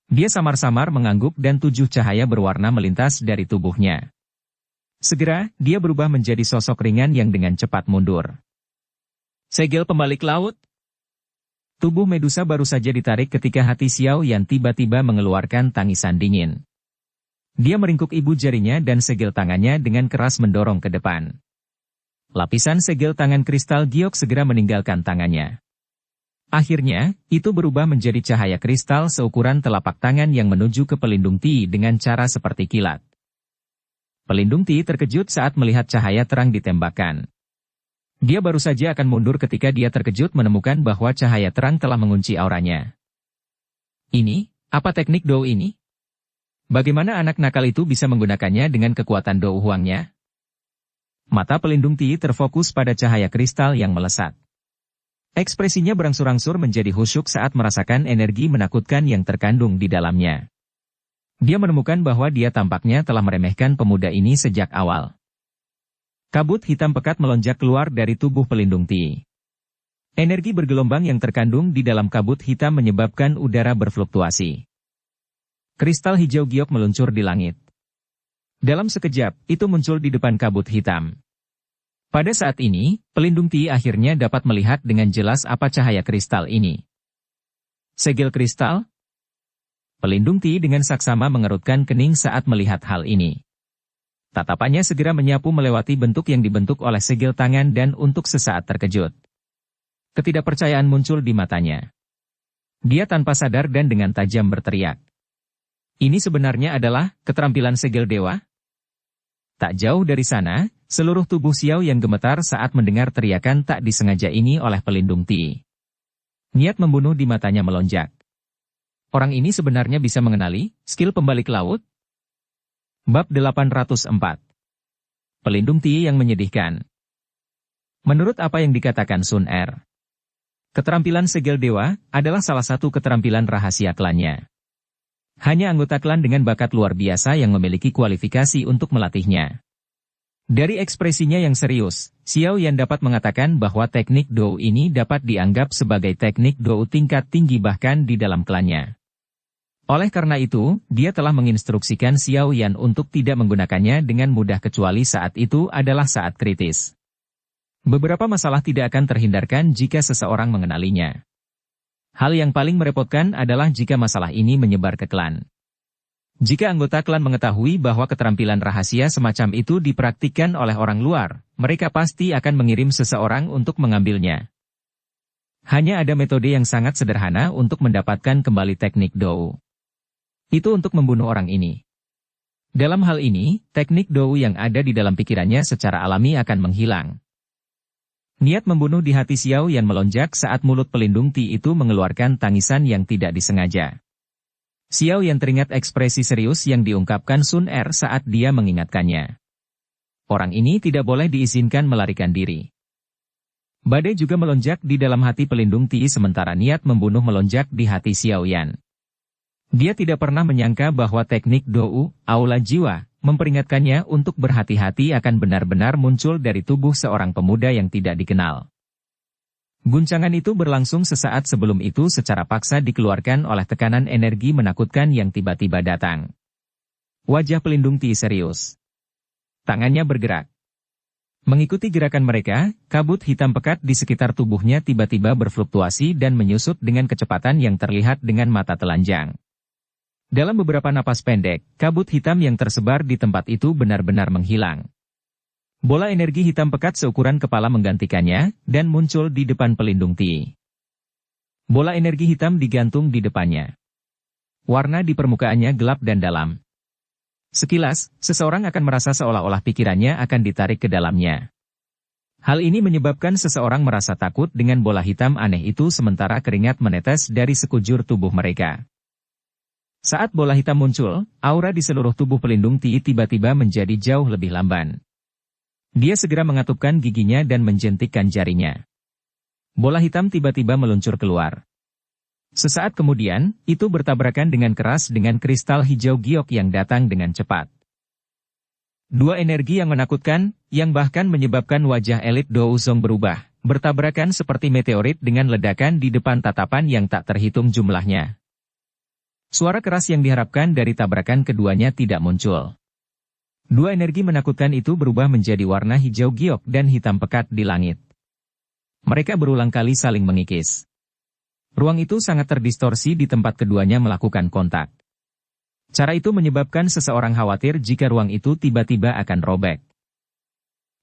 Dia samar-samar mengangguk dan 7 cahaya berwarna melintas dari tubuhnya. Segera, dia berubah menjadi sosok ringan yang dengan cepat mundur. "Segel pembalik laut!" Tubuh Medusa baru saja ditarik ketika hati Xiao Yan tiba-tiba mengeluarkan tangisan dingin. Dia meringkuk ibu jarinya dan segel tangannya dengan keras mendorong ke depan. Lapisan segel tangan kristal giok segera meninggalkan tangannya. Akhirnya, itu berubah menjadi cahaya kristal seukuran telapak tangan yang menuju ke pelindung Ti dengan cara seperti kilat. Pelindung Ti terkejut saat melihat cahaya terang ditembakkan. Dia baru saja akan mundur ketika dia terkejut menemukan bahwa cahaya terang telah mengunci auranya. "Ini, apa teknik Do ini? Bagaimana anak nakal itu bisa menggunakannya dengan kekuatan Do Huangnya?" Mata pelindung Ti terfokus pada cahaya kristal yang melesat. Ekspresinya berangsur-angsur menjadi khusyuk saat merasakan energi menakutkan yang terkandung di dalamnya. Dia menemukan bahwa dia tampaknya telah meremehkan pemuda ini sejak awal. Kabut hitam pekat melonjak keluar dari tubuh pelindung Ti. Energi bergelombang yang terkandung di dalam kabut hitam menyebabkan udara berfluktuasi. Kristal hijau giok meluncur di langit. Dalam sekejap, itu muncul di depan kabut hitam. Pada saat ini, pelindung Ti akhirnya dapat melihat dengan jelas apa cahaya kristal ini. "Segel kristal?" Pelindung Ti dengan saksama mengerutkan kening saat melihat hal ini. Tatapannya segera menyapu melewati bentuk yang dibentuk oleh segel tangan dan untuk sesaat terkejut. Ketidakpercayaan muncul di matanya. Dia tanpa sadar dan dengan tajam berteriak. "Ini sebenarnya adalah keterampilan segel dewa?" Tak jauh dari sana, seluruh tubuh Xiao yang gemetar saat mendengar teriakan tak disengaja ini oleh pelindung Ti. Niat membunuh di matanya melonjak. Orang ini sebenarnya bisa mengenali skill pembalik laut? Bab 804. Pelindung Ti yang menyedihkan. Menurut apa yang dikatakan Sun Er, keterampilan segel dewa adalah salah satu keterampilan rahasia klannya. Hanya anggota klan dengan bakat luar biasa yang memiliki kualifikasi untuk melatihnya. Dari ekspresinya yang serius, Xiao Yan dapat mengatakan bahwa teknik Dou ini dapat dianggap sebagai teknik Dou tingkat tinggi bahkan di dalam klannya. Oleh karena itu, dia telah menginstruksikan Xiao Yan untuk tidak menggunakannya dengan mudah kecuali saat itu adalah saat kritis. Beberapa masalah tidak akan terhindarkan jika seseorang mengenalinya. Hal yang paling merepotkan adalah jika masalah ini menyebar ke klan. Jika anggota klan mengetahui bahwa keterampilan rahasia semacam itu dipraktikkan oleh orang luar, mereka pasti akan mengirim seseorang untuk mengambilnya. Hanya ada metode yang sangat sederhana untuk mendapatkan kembali teknik Dou. Itu untuk membunuh orang ini. Dalam hal ini, teknik Dou yang ada di dalam pikirannya secara alami akan menghilang. Niat membunuh di hati Xiao Yan melonjak saat mulut pelindung Ti itu mengeluarkan tangisan yang tidak disengaja. Xiao Yan teringat ekspresi serius yang diungkapkan Sun Er saat dia mengingatkannya. Orang ini tidak boleh diizinkan melarikan diri. Badai juga melonjak di dalam hati pelindung Ti sementara niat membunuh melonjak di hati Xiao Yan. Dia tidak pernah menyangka bahwa teknik Dou, aula jiwa, memperingatkannya untuk berhati-hati akan benar-benar muncul dari tubuh seorang pemuda yang tidak dikenal. Guncangan itu berlangsung sesaat sebelum itu secara paksa dikeluarkan oleh tekanan energi menakutkan yang tiba-tiba datang. Wajah pelindung Ti serius. Tangannya bergerak. Mengikuti gerakan mereka, kabut hitam pekat di sekitar tubuhnya tiba-tiba berfluktuasi dan menyusut dengan kecepatan yang terlihat dengan mata telanjang. Dalam beberapa napas pendek, kabut hitam yang tersebar di tempat itu benar-benar menghilang. Bola energi hitam pekat seukuran kepala menggantikannya, dan muncul di depan pelindung Ti. Bola energi hitam digantung di depannya. Warna di permukaannya gelap dan dalam. Sekilas, seseorang akan merasa seolah-olah pikirannya akan ditarik ke dalamnya. Hal ini menyebabkan seseorang merasa takut dengan bola hitam aneh itu sementara keringat menetes dari sekujur tubuh mereka. Saat bola hitam muncul, aura di seluruh tubuh pelindung Ti tiba-tiba menjadi jauh lebih lamban. Dia segera mengatupkan giginya dan menjentikkan jarinya. Bola hitam tiba-tiba meluncur keluar. Sesaat kemudian, itu bertabrakan dengan keras dengan kristal hijau giok yang datang dengan cepat. Dua energi yang menakutkan, yang bahkan menyebabkan wajah elit Douzong berubah, bertabrakan seperti meteorit dengan ledakan di depan tatapan yang tak terhitung jumlahnya. Suara keras yang diharapkan dari tabrakan keduanya tidak muncul. Dua energi menakutkan itu berubah menjadi warna hijau giok dan hitam pekat di langit. Mereka berulang kali saling mengikis. Ruang itu sangat terdistorsi di tempat keduanya melakukan kontak. Cara itu menyebabkan seseorang khawatir jika ruang itu tiba-tiba akan robek.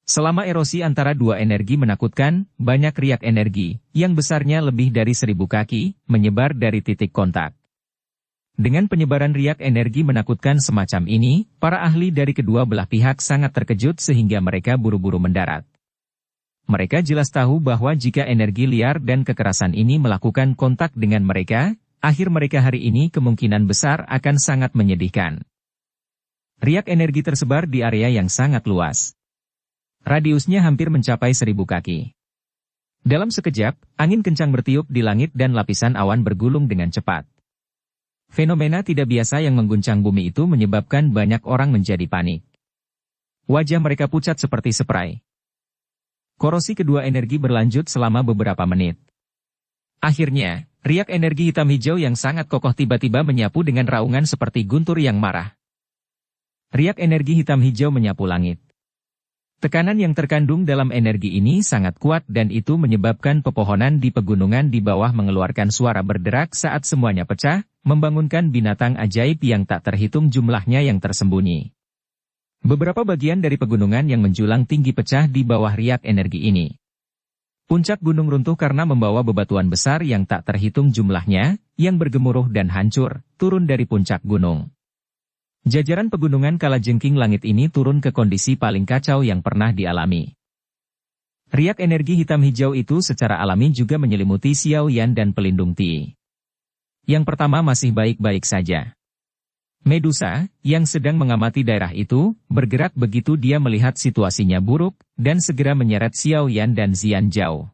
Selama erosi antara dua energi menakutkan, banyak riak energi, yang besarnya lebih dari 1000 kaki, menyebar dari titik kontak. Dengan penyebaran riak energi menakutkan semacam ini, para ahli dari kedua belah pihak sangat terkejut sehingga mereka buru-buru mendarat. Mereka jelas tahu bahwa jika energi liar dan kekerasan ini melakukan kontak dengan mereka, akhir mereka hari ini kemungkinan besar akan sangat menyedihkan. Riak energi tersebar di area yang sangat luas. Radiusnya hampir mencapai 1000 kaki. Dalam sekejap, angin kencang bertiup di langit dan lapisan awan bergulung dengan cepat. Fenomena tidak biasa yang mengguncang bumi itu menyebabkan banyak orang menjadi panik. Wajah mereka pucat seperti spray. Korosi kedua energi berlanjut selama beberapa menit. Akhirnya, riak energi hitam hijau yang sangat kokoh tiba-tiba menyapu dengan raungan seperti guntur yang marah. Riak energi hitam hijau menyapu langit. Tekanan yang terkandung dalam energi ini sangat kuat dan itu menyebabkan pepohonan di pegunungan di bawah mengeluarkan suara berderak saat semuanya pecah, membangunkan binatang ajaib yang tak terhitung jumlahnya yang tersembunyi. Beberapa bagian dari pegunungan yang menjulang tinggi pecah di bawah riak energi ini. Puncak gunung runtuh karena membawa bebatuan besar yang tak terhitung jumlahnya, yang bergemuruh dan hancur, turun dari puncak gunung. Jajaran pegunungan kalajengking langit ini turun ke kondisi paling kacau yang pernah dialami. Riak energi hitam hijau itu secara alami juga menyelimuti Xiao Yan dan pelindung Ti. Yang pertama masih baik-baik saja. Medusa, yang sedang mengamati daerah itu, bergerak begitu dia melihat situasinya buruk, dan segera menyeret Xiao Yan dan Xian Zhao.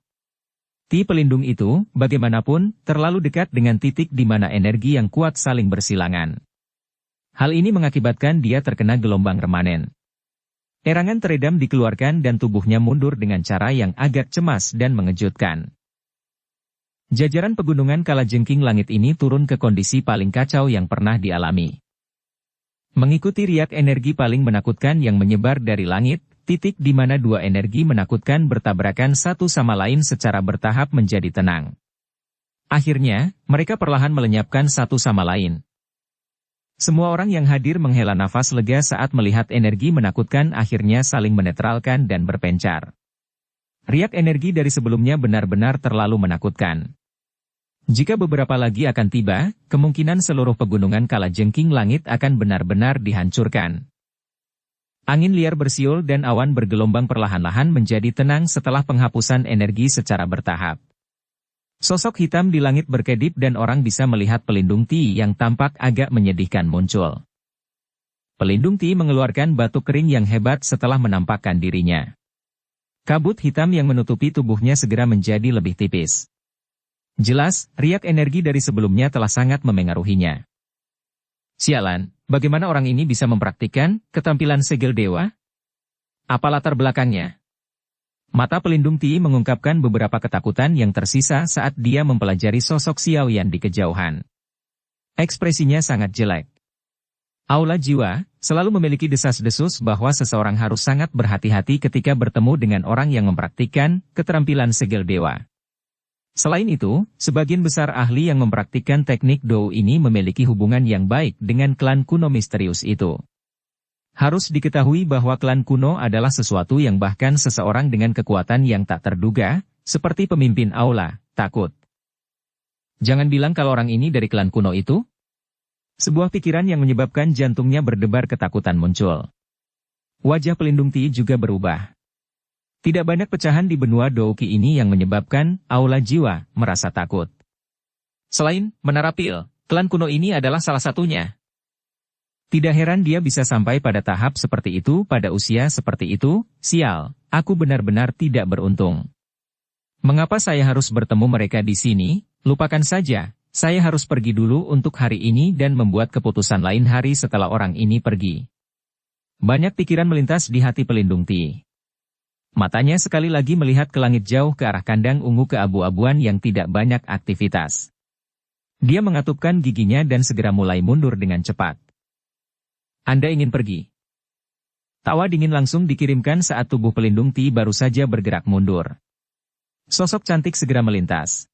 Ti pelindung itu, bagaimanapun, terlalu dekat dengan titik di mana energi yang kuat saling bersilangan. Hal ini mengakibatkan dia terkena gelombang remanen. Erangan teredam dikeluarkan dan tubuhnya mundur dengan cara yang agak cemas dan mengejutkan. Jajaran pegunungan kalajengking langit ini turun ke kondisi paling kacau yang pernah dialami. Mengikuti riak energi paling menakutkan yang menyebar dari langit, titik di mana dua energi menakutkan bertabrakan satu sama lain secara bertahap menjadi tenang. Akhirnya, mereka perlahan melenyapkan satu sama lain. Semua orang yang hadir menghela nafas lega saat melihat energi menakutkan akhirnya saling menetralkan dan berpencar. Riak energi dari sebelumnya benar-benar terlalu menakutkan. Jika beberapa lagi akan tiba, kemungkinan seluruh pegunungan kalajengking langit akan benar-benar dihancurkan. Angin liar bersiul dan awan bergelombang perlahan-lahan menjadi tenang setelah penghapusan energi secara bertahap. Sosok hitam di langit berkedip dan orang bisa melihat pelindung Ti yang tampak agak menyedihkan muncul. Pelindung Ti mengeluarkan batuk kering yang hebat setelah menampakkan dirinya. Kabut hitam yang menutupi tubuhnya segera menjadi lebih tipis. Jelas, riak energi dari sebelumnya telah sangat memengaruhinya. Sialan, bagaimana orang ini bisa mempraktikkan keterampilan segel dewa? Apa latar belakangnya? Mata pelindung Ti mengungkapkan beberapa ketakutan yang tersisa saat dia mempelajari sosok Xiao Yan di kejauhan. Ekspresinya sangat jelek. Aula jiwa, selalu memiliki desas-desus bahwa seseorang harus sangat berhati-hati ketika bertemu dengan orang yang mempraktikkan keterampilan segel dewa. Selain itu, sebagian besar ahli yang mempraktikkan teknik Dou ini memiliki hubungan yang baik dengan klan kuno misterius itu. Harus diketahui bahwa klan kuno adalah sesuatu yang bahkan seseorang dengan kekuatan yang tak terduga, seperti pemimpin aula, takut. Jangan bilang kalau orang ini dari klan kuno itu. Sebuah pikiran yang menyebabkan jantungnya berdebar ketakutan muncul. Wajah pelindung Ti juga berubah. Tidak banyak pecahan di benua Douki ini yang menyebabkan aula jiwa merasa takut. Selain Menara Pil, klan kuno ini adalah salah satunya. Tidak heran dia bisa sampai pada tahap seperti itu pada usia seperti itu. Sial, aku benar-benar tidak beruntung. Mengapa saya harus bertemu mereka di sini? Lupakan saja. Saya harus pergi dulu untuk hari ini dan membuat keputusan lain hari setelah orang ini pergi. Banyak pikiran melintas di hati pelindung Ti. Matanya sekali lagi melihat ke langit jauh ke arah kandang ungu keabu-abuan yang tidak banyak aktivitas. Dia mengatupkan giginya dan segera mulai mundur dengan cepat. Anda ingin pergi? Tawa dingin langsung dikirimkan saat tubuh pelindung Ti baru saja bergerak mundur. Sosok cantik segera melintas.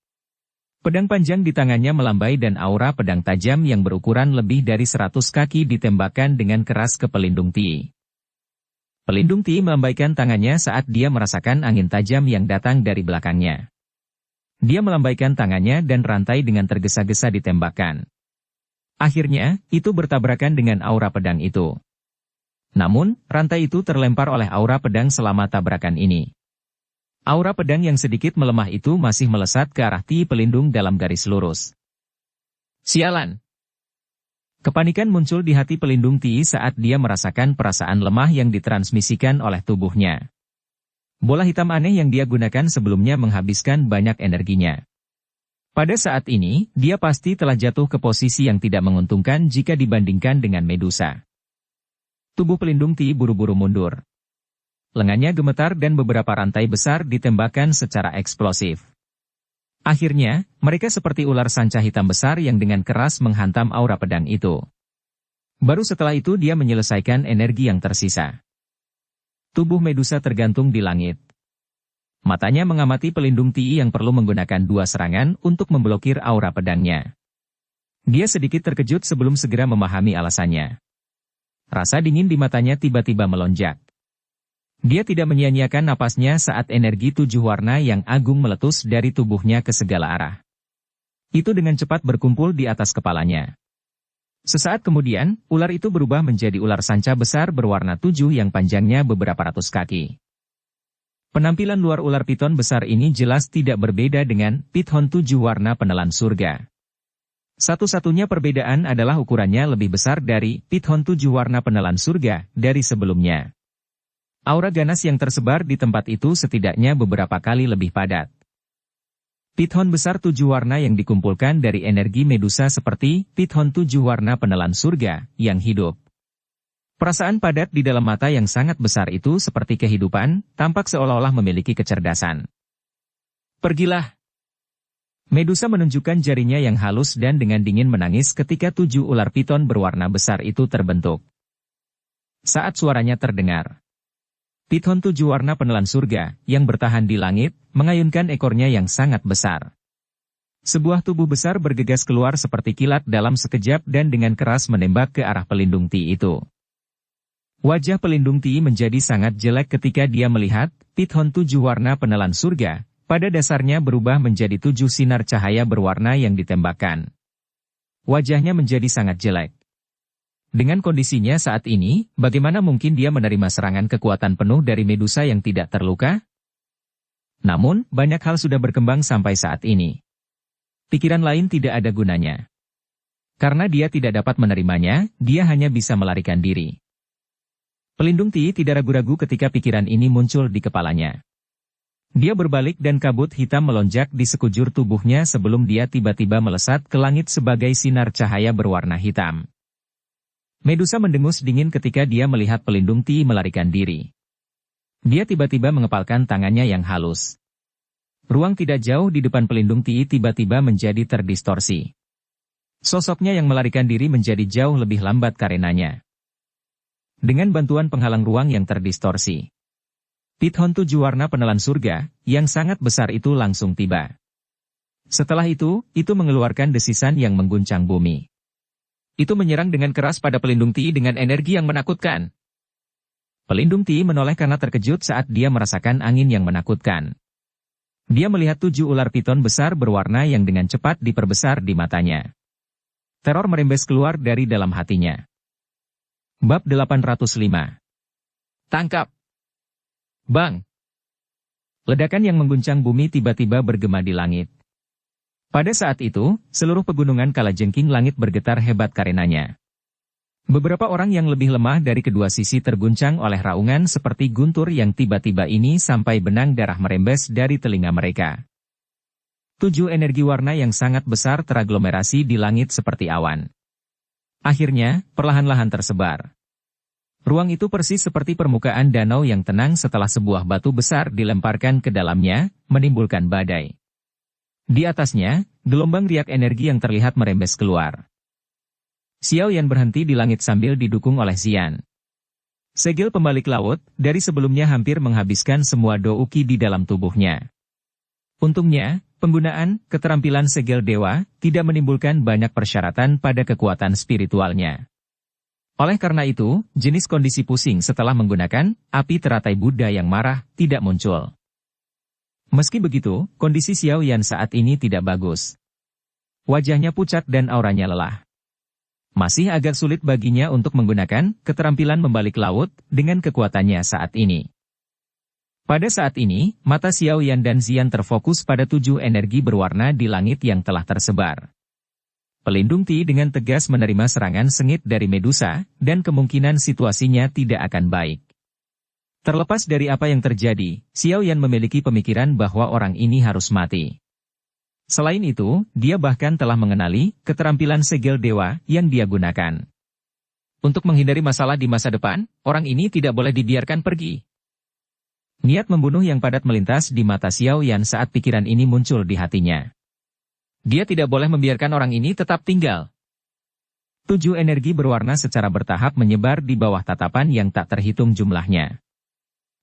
Pedang panjang di tangannya melambai dan aura pedang tajam yang berukuran lebih dari 100 kaki ditembakkan dengan keras ke pelindung Ti. Pelindung Ti melambaikan tangannya saat dia merasakan angin tajam yang datang dari belakangnya. Dia melambaikan tangannya dan rantai dengan tergesa-gesa ditembakkan. Akhirnya, itu bertabrakan dengan aura pedang itu. Namun, rantai itu terlempar oleh aura pedang selama tabrakan ini. Aura pedang yang sedikit melemah itu masih melesat ke arah Ti pelindung dalam garis lurus. Sialan! Kepanikan muncul di hati pelindung Ti saat dia merasakan perasaan lemah yang ditransmisikan oleh tubuhnya. Bola hitam aneh yang dia gunakan sebelumnya menghabiskan banyak energinya. Pada saat ini, dia pasti telah jatuh ke posisi yang tidak menguntungkan jika dibandingkan dengan Medusa. Tubuh pelindung Ti buru-buru mundur. Lengannya gemetar dan beberapa rantai besar ditembakkan secara eksplosif. Akhirnya, mereka seperti ular sanca hitam besar yang dengan keras menghantam aura pedang itu. Baru setelah itu dia menyelesaikan energi yang tersisa. Tubuh Medusa tergantung di langit. Matanya mengamati pelindung Ti yang perlu menggunakan 2 serangan untuk memblokir aura pedangnya. Dia sedikit terkejut sebelum segera memahami alasannya. Rasa dingin di matanya tiba-tiba melonjak. Dia tidak menyia-nyiakan napasnya saat energi 7 warna yang agung meletus dari tubuhnya ke segala arah. Itu dengan cepat berkumpul di atas kepalanya. Sesaat kemudian, ular itu berubah menjadi ular sanca besar berwarna 7 yang panjangnya beberapa ratus kaki. Penampilan luar ular piton besar ini jelas tidak berbeda dengan piton 7 warna penelan surga. Satu-satunya perbedaan adalah ukurannya lebih besar dari piton 7 warna penelan surga dari sebelumnya. Aura ganas yang tersebar di tempat itu setidaknya beberapa kali lebih padat. Piton besar 7 warna yang dikumpulkan dari energi Medusa seperti piton 7 warna penelan surga yang hidup. Perasaan padat di dalam mata yang sangat besar itu seperti kehidupan, tampak seolah-olah memiliki kecerdasan. Pergilah. Medusa menunjukkan jarinya yang halus dan dengan dingin menangis ketika 7 ular piton berwarna besar itu terbentuk. Saat suaranya terdengar, piton 7 warna penelan surga, yang bertahan di langit, mengayunkan ekornya yang sangat besar. Sebuah tubuh besar bergegas keluar seperti kilat dalam sekejap dan dengan keras menembak ke arah pelindung Ti itu. Wajah pelindung Ti menjadi sangat jelek ketika dia melihat, piton 7 warna penelan surga, pada dasarnya berubah menjadi 7 sinar cahaya berwarna yang ditembakkan. Wajahnya menjadi sangat jelek. Dengan kondisinya saat ini, bagaimana mungkin dia menerima serangan kekuatan penuh dari Medusa yang tidak terluka? Namun, banyak hal sudah berkembang sampai saat ini. Pikiran lain tidak ada gunanya. Karena dia tidak dapat menerimanya, dia hanya bisa melarikan diri. Pelindung Ti tidak ragu-ragu ketika pikiran ini muncul di kepalanya. Dia berbalik dan kabut hitam melonjak di sekujur tubuhnya sebelum dia tiba-tiba melesat ke langit sebagai sinar cahaya berwarna hitam. Medusa mendengus dingin ketika dia melihat pelindung Ti melarikan diri. Dia tiba-tiba mengepalkan tangannya yang halus. Ruang tidak jauh di depan pelindung Ti tiba-tiba menjadi terdistorsi. Sosoknya yang melarikan diri menjadi jauh lebih lambat karenanya. Dengan bantuan penghalang ruang yang terdistorsi, piton 7 warna penelan surga, yang sangat besar itu langsung tiba. Setelah itu mengeluarkan desisan yang mengguncang bumi. Itu menyerang dengan keras pada pelindung Ti dengan energi yang menakutkan. Pelindung Ti menoleh karena terkejut saat dia merasakan angin yang menakutkan. Dia melihat 7 ular piton besar berwarna yang dengan cepat diperbesar di matanya. Teror merembes keluar dari dalam hatinya. Bab 805. Tangkap! Bang! Ledakan yang mengguncang bumi tiba-tiba bergema di langit. Pada saat itu, seluruh pegunungan kalajengking langit bergetar hebat karenanya. Beberapa orang yang lebih lemah dari kedua sisi terguncang oleh raungan seperti guntur yang tiba-tiba ini sampai benang darah merembes dari telinga mereka. 7 energi warna yang sangat besar teraglomerasi di langit seperti awan. Akhirnya, perlahan-lahan tersebar. Ruang itu persis seperti permukaan danau yang tenang setelah sebuah batu besar dilemparkan ke dalamnya, menimbulkan badai. Di atasnya, gelombang riak energi yang terlihat merembes keluar. Xiao Yan berhenti di langit sambil didukung oleh Xian. Segel pembalik laut, dari sebelumnya hampir menghabiskan semua douki di dalam tubuhnya. Untungnya, penggunaan keterampilan segel dewa tidak menimbulkan banyak persyaratan pada kekuatan spiritualnya. Oleh karena itu, jenis kondisi pusing setelah menggunakan api teratai Buddha yang marah tidak muncul. Meski begitu, kondisi Xiao Yan saat ini tidak bagus. Wajahnya pucat dan auranya lelah. Masih agak sulit baginya untuk menggunakan keterampilan membalik laut dengan kekuatannya saat ini. Pada saat ini, mata Xiao Yan dan Xian terfokus pada 7 energi berwarna di langit yang telah tersebar. Pelindung Ti dengan tegas menerima serangan sengit dari Medusa, dan kemungkinan situasinya tidak akan baik. Terlepas dari apa yang terjadi, Xiao Yan memiliki pemikiran bahwa orang ini harus mati. Selain itu, dia bahkan telah mengenali keterampilan segel dewa yang dia gunakan. Untuk menghindari masalah di masa depan, orang ini tidak boleh dibiarkan pergi. Niat membunuh yang padat melintas di mata Xiao Yan saat pikiran ini muncul di hatinya. Dia tidak boleh membiarkan orang ini tetap tinggal. 7 energi berwarna secara bertahap menyebar di bawah tatapan yang tak terhitung jumlahnya.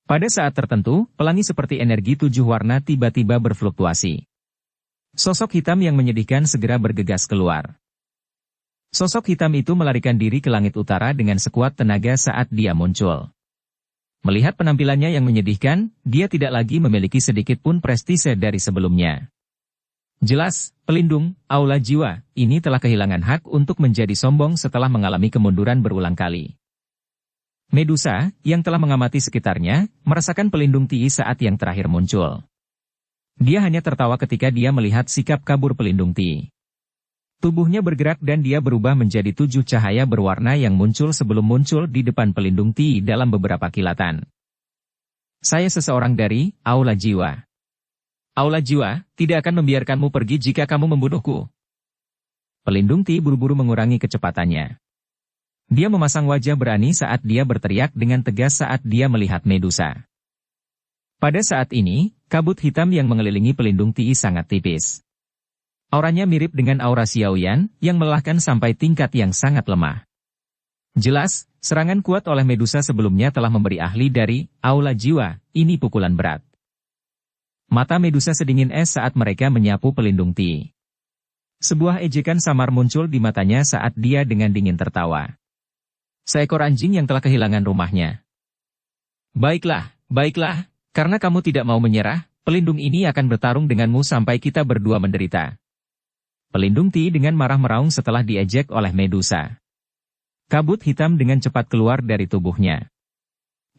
Pada saat tertentu, pelangi seperti energi 7 warna tiba-tiba berfluktuasi. Sosok hitam yang menyedihkan segera bergegas keluar. Sosok hitam itu melarikan diri ke langit utara dengan sekuat tenaga saat dia muncul. Melihat penampilannya yang menyedihkan, dia tidak lagi memiliki sedikit pun prestise dari sebelumnya. Jelas, pelindung, aula jiwa, ini telah kehilangan hak untuk menjadi sombong setelah mengalami kemunduran berulang kali. Medusa, yang telah mengamati sekitarnya, merasakan pelindung Ti saat yang terakhir muncul. Dia hanya tertawa ketika dia melihat sikap kabur pelindung Ti. Tubuhnya bergerak dan dia berubah menjadi 7 cahaya berwarna yang muncul sebelum muncul di depan pelindung Ti dalam beberapa kilatan. Saya seseorang dari aula jiwa. Aula jiwa, tidak akan membiarkanmu pergi jika kamu membunuhku. Pelindung Ti buru-buru mengurangi kecepatannya. Dia memasang wajah berani saat dia berteriak dengan tegas saat dia melihat Medusa. Pada saat ini, kabut hitam yang mengelilingi pelindung Ti sangat tipis. Auranya mirip dengan aura Xiao Yan, yang melelahkan sampai tingkat yang sangat lemah. Jelas, serangan kuat oleh Medusa sebelumnya telah memberi ahli dari aula jiwa, ini pukulan berat. Mata Medusa sedingin es saat mereka menyapu pelindung Ti. Sebuah ejekan samar muncul di matanya saat dia dengan dingin tertawa. Seekor anjing yang telah kehilangan rumahnya. Baiklah, karena kamu tidak mau menyerah, pelindung ini akan bertarung denganmu sampai kita berdua menderita. Pelindung Ti dengan marah meraung setelah diejek oleh Medusa. Kabut hitam dengan cepat keluar dari tubuhnya.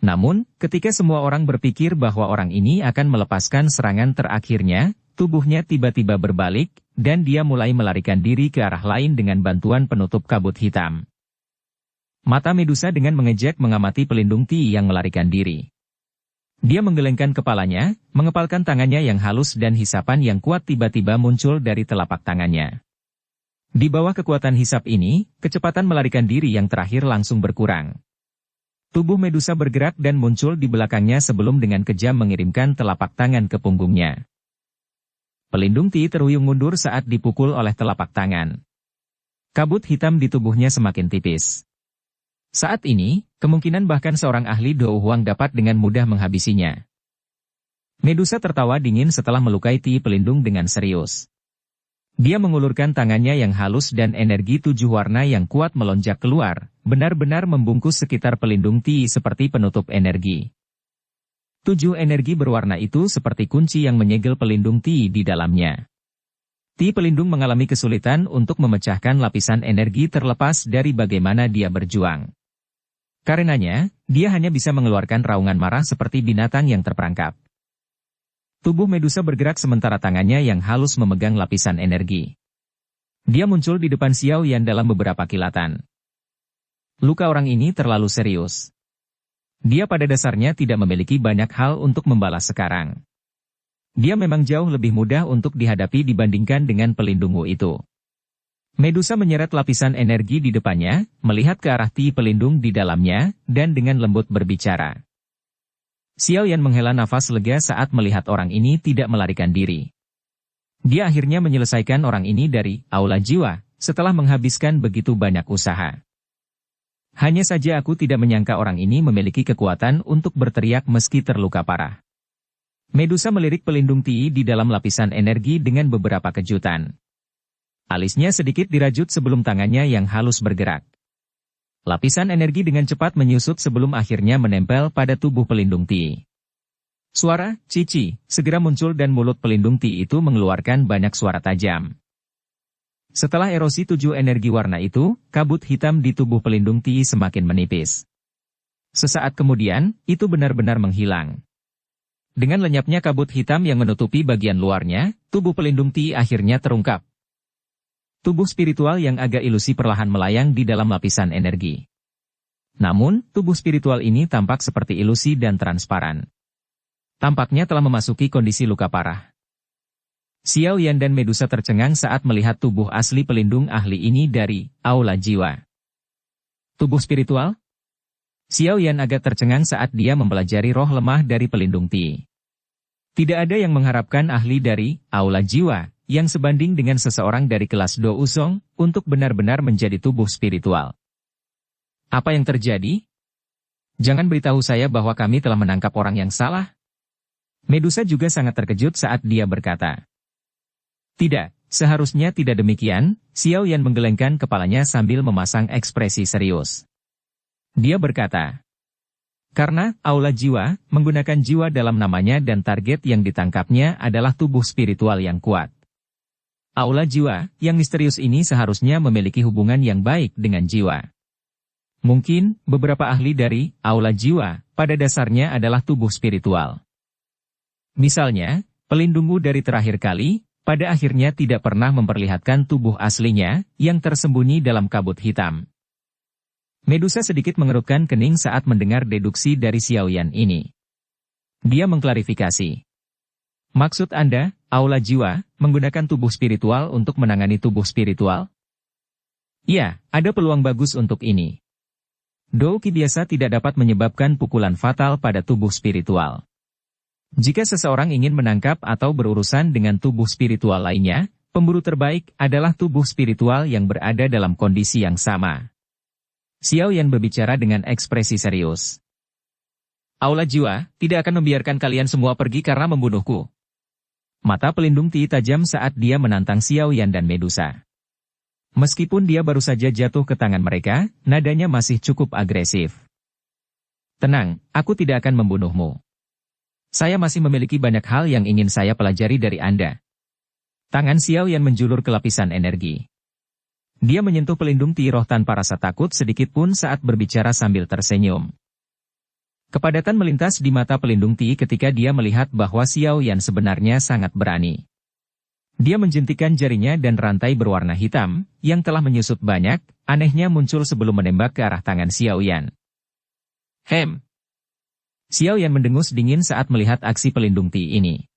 Namun, ketika semua orang berpikir bahwa orang ini akan melepaskan serangan terakhirnya, tubuhnya tiba-tiba berbalik, dan dia mulai melarikan diri ke arah lain dengan bantuan penutup kabut hitam. Mata Medusa dengan mengejek mengamati pelindung Ti yang melarikan diri. Dia menggelengkan kepalanya, mengepalkan tangannya yang halus dan hisapan yang kuat tiba-tiba muncul dari telapak tangannya. Di bawah kekuatan hisap ini, kecepatan melarikan diri yang terakhir langsung berkurang. Tubuh Medusa bergerak dan muncul di belakangnya sebelum dengan kejam mengirimkan telapak tangan ke punggungnya. Pelindung Ti terhuyung mundur saat dipukul oleh telapak tangan. Kabut hitam di tubuhnya semakin tipis. Saat ini, kemungkinan bahkan seorang ahli Dou Huang dapat dengan mudah menghabisinya. Medusa tertawa dingin setelah melukai Ti pelindung dengan serius. Dia mengulurkan tangannya yang halus dan energi 7 warna yang kuat melonjak keluar, benar-benar membungkus sekitar pelindung Ti seperti penutup energi. 7 energi berwarna itu seperti kunci yang menyegel pelindung Ti di dalamnya. Ti pelindung mengalami kesulitan untuk memecahkan lapisan energi terlepas dari bagaimana dia berjuang. Karenanya, dia hanya bisa mengeluarkan raungan marah seperti binatang yang terperangkap. Tubuh Medusa bergerak sementara tangannya yang halus memegang lapisan energi. Dia muncul di depan Xiao Yan dalam beberapa kilatan. Luka orang ini terlalu serius. Dia pada dasarnya tidak memiliki banyak hal untuk membalas sekarang. Dia memang jauh lebih mudah untuk dihadapi dibandingkan dengan pelindungmu itu. Medusa menyeret lapisan energi di depannya, melihat ke arah Ti pelindung di dalamnya, dan dengan lembut berbicara. Xiao Yan menghela nafas lega saat melihat orang ini tidak melarikan diri. Dia akhirnya menyelesaikan orang ini dari aula jiwa, setelah menghabiskan begitu banyak usaha. Hanya saja aku tidak menyangka orang ini memiliki kekuatan untuk berteriak meski terluka parah. Medusa melirik pelindung Ti di dalam lapisan energi dengan beberapa kejutan. Alisnya sedikit dirajut sebelum tangannya yang halus bergerak. Lapisan energi dengan cepat menyusut sebelum akhirnya menempel pada tubuh pelindung Ti. Suara cici segera muncul dan mulut pelindung Ti itu mengeluarkan banyak suara tajam. Setelah erosi 7 energi warna itu, kabut hitam di tubuh pelindung Ti semakin menipis. Sesaat kemudian, itu benar-benar menghilang. Dengan lenyapnya kabut hitam yang menutupi bagian luarnya, tubuh pelindung Ti akhirnya terungkap. Tubuh spiritual yang agak ilusi perlahan melayang di dalam lapisan energi. Namun, tubuh spiritual ini tampak seperti ilusi dan transparan. Tampaknya telah memasuki kondisi luka parah. Xiao Yan dan Medusa tercengang saat melihat tubuh asli pelindung ahli ini dari aula jiwa. Tubuh spiritual? Xiao Yan agak tercengang saat dia mempelajari roh lemah dari pelindung Ti. Tidak ada yang mengharapkan ahli dari aula jiwa yang sebanding dengan seseorang dari kelas Do Uzong untuk benar-benar menjadi tubuh spiritual. Apa yang terjadi? Jangan beritahu saya bahwa kami telah menangkap orang yang salah. Medusa juga sangat terkejut saat dia berkata. Tidak, seharusnya tidak demikian, Xiao Yan menggelengkan kepalanya sambil memasang ekspresi serius. Dia berkata, karena aula jiwa, menggunakan jiwa dalam namanya dan target yang ditangkapnya adalah tubuh spiritual yang kuat. Aula jiwa, yang misterius ini seharusnya memiliki hubungan yang baik dengan jiwa. Mungkin, beberapa ahli dari aula jiwa, pada dasarnya adalah tubuh spiritual. Misalnya, pelindungmu dari terakhir kali, pada akhirnya tidak pernah memperlihatkan tubuh aslinya, yang tersembunyi dalam kabut hitam. Medusa sedikit mengerutkan kening saat mendengar deduksi dari Xiao Yan ini. Dia mengklarifikasi. Maksud Anda, aula jiwa, menggunakan tubuh spiritual untuk menangani tubuh spiritual? Ya, ada peluang bagus untuk ini. Douki biasa tidak dapat menyebabkan pukulan fatal pada tubuh spiritual. Jika seseorang ingin menangkap atau berurusan dengan tubuh spiritual lainnya, pemburu terbaik adalah tubuh spiritual yang berada dalam kondisi yang sama. Xiao Yan berbicara dengan ekspresi serius. Aula jiwa, tidak akan membiarkan kalian semua pergi karena membunuhku. Mata pelindung Ti tajam saat dia menantang Xiao Yan dan Medusa. Meskipun dia baru saja jatuh ke tangan mereka, nadanya masih cukup agresif. Tenang, aku tidak akan membunuhmu. Saya masih memiliki banyak hal yang ingin saya pelajari dari Anda. Tangan Xiao Yan menjulur ke lapisan energi. Dia menyentuh pelindung Ti roh tanpa rasa takut sedikit pun saat berbicara sambil tersenyum. Kepadatan melintas di mata pelindung Ti ketika dia melihat bahwa Xiao Yan sebenarnya sangat berani. Dia menjentikan jarinya dan rantai berwarna hitam, yang telah menyusut banyak, anehnya muncul sebelum menembak ke arah tangan Xiao Yan. Xiao Yan mendengus dingin saat melihat aksi pelindung Ti ini.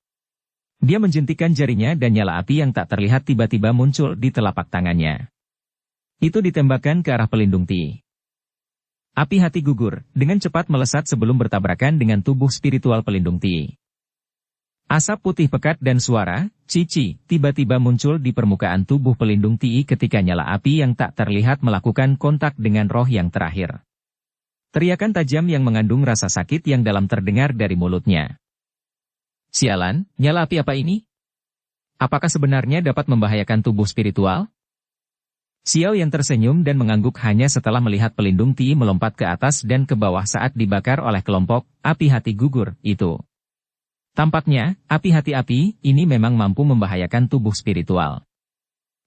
Dia menjentikan jarinya dan nyala api yang tak terlihat tiba-tiba muncul di telapak tangannya. Itu ditembakkan ke arah pelindung Ti. Api hati gugur, dengan cepat melesat sebelum bertabrakan dengan tubuh spiritual pelindung Ti. Asap putih pekat dan suara, cici, tiba-tiba muncul di permukaan tubuh pelindung Ti ketika nyala api yang tak terlihat melakukan kontak dengan roh yang terakhir. Teriakan tajam yang mengandung rasa sakit yang dalam terdengar dari mulutnya. Sialan, nyala api apa ini? Apakah sebenarnya dapat membahayakan tubuh spiritual? Xiao Yan tersenyum dan mengangguk hanya setelah melihat pelindung Ti melompat ke atas dan ke bawah saat dibakar oleh kelompok api hati gugur itu. Tampaknya, api hati-api ini memang mampu membahayakan tubuh spiritual.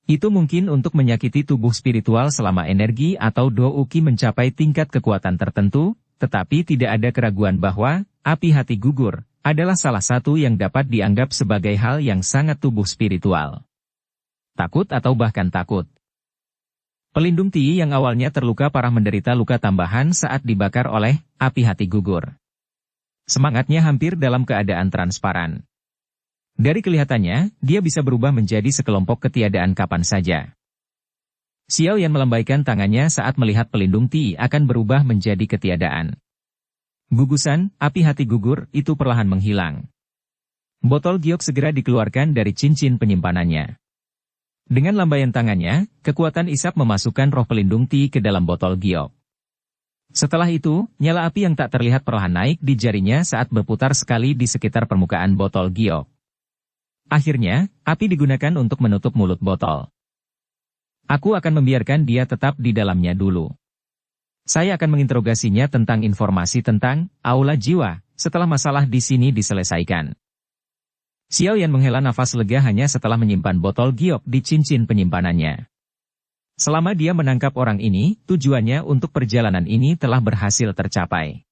Itu mungkin untuk menyakiti tubuh spiritual selama energi atau douki mencapai tingkat kekuatan tertentu, tetapi tidak ada keraguan bahwa api hati gugur adalah salah satu yang dapat dianggap sebagai hal yang sangat tubuh spiritual. Takut atau bahkan takut. Pelindung Ti yang awalnya terluka parah menderita luka tambahan saat dibakar oleh api hati gugur. Semangatnya hampir dalam keadaan transparan. Dari kelihatannya, dia bisa berubah menjadi sekelompok ketiadaan kapan saja. Xiao Yan melambaikan tangannya saat melihat pelindung Ti akan berubah menjadi ketiadaan. Gugusan, api hati gugur, itu perlahan menghilang. Botol giok segera dikeluarkan dari cincin penyimpanannya. Dengan lambaian tangannya, kekuatan isap memasukkan roh pelindung Ti ke dalam botol giok. Setelah itu, nyala api yang tak terlihat perlahan naik di jarinya saat berputar sekali di sekitar permukaan botol giok. Akhirnya, api digunakan untuk menutup mulut botol. Aku akan membiarkan dia tetap di dalamnya dulu. Saya akan menginterogasinya tentang informasi tentang aula jiwa setelah masalah di sini diselesaikan. Xiao Yan menghela nafas lega hanya setelah menyimpan botol giok di cincin penyimpanannya. Selama dia menangkap orang ini, tujuannya untuk perjalanan ini telah berhasil tercapai.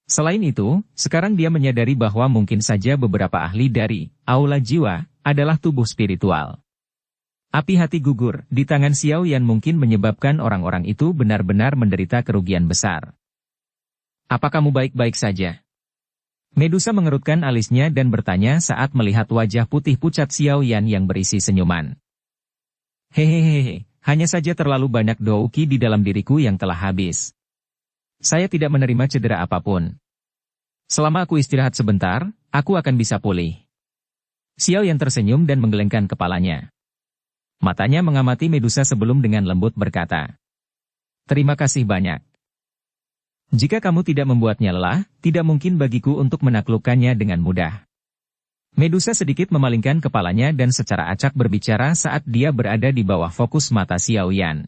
Selain itu, sekarang dia menyadari bahwa mungkin saja beberapa ahli dari aula jiwa adalah tubuh spiritual. Api hati gugur di tangan Xiao Yan mungkin menyebabkan orang-orang itu benar-benar menderita kerugian besar. Apa kamu baik-baik saja? Medusa mengerutkan alisnya dan bertanya saat melihat wajah putih pucat Xiao Yan yang berisi senyuman. Hehehe, hanya saja terlalu banyak douki di dalam diriku yang telah habis. Saya tidak menerima cedera apapun. Selama aku istirahat sebentar, aku akan bisa pulih. Xiao Yan tersenyum dan menggelengkan kepalanya. Matanya mengamati Medusa sebelum dengan lembut berkata, "Terima kasih banyak. Jika kamu tidak membuatnya lelah, tidak mungkin bagiku untuk menaklukkannya dengan mudah." Medusa sedikit memalingkan kepalanya dan secara acak berbicara saat dia berada di bawah fokus mata Xiao Yan.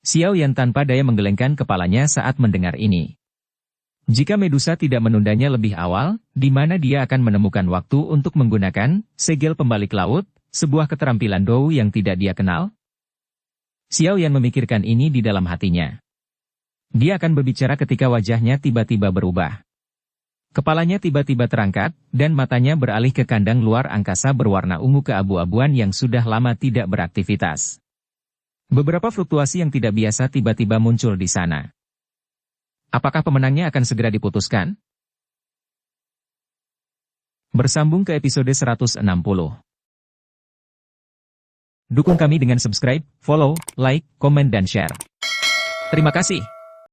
Xiao Yan tanpa daya menggelengkan kepalanya saat mendengar ini. Jika Medusa tidak menundanya lebih awal, di mana dia akan menemukan waktu untuk menggunakan segel pembalik laut, sebuah keterampilan dou yang tidak dia kenal? Xiao Yan memikirkan ini di dalam hatinya. Dia akan berbicara ketika wajahnya tiba-tiba berubah. Kepalanya tiba-tiba terangkat, dan matanya beralih ke kandang luar angkasa berwarna ungu keabu-abuan yang sudah lama tidak beraktivitas. Beberapa fluktuasi yang tidak biasa tiba-tiba muncul di sana. Apakah pemenangnya akan segera diputuskan? Bersambung ke episode 160. Dukung kami dengan subscribe, follow, like, komen dan share. Terima kasih.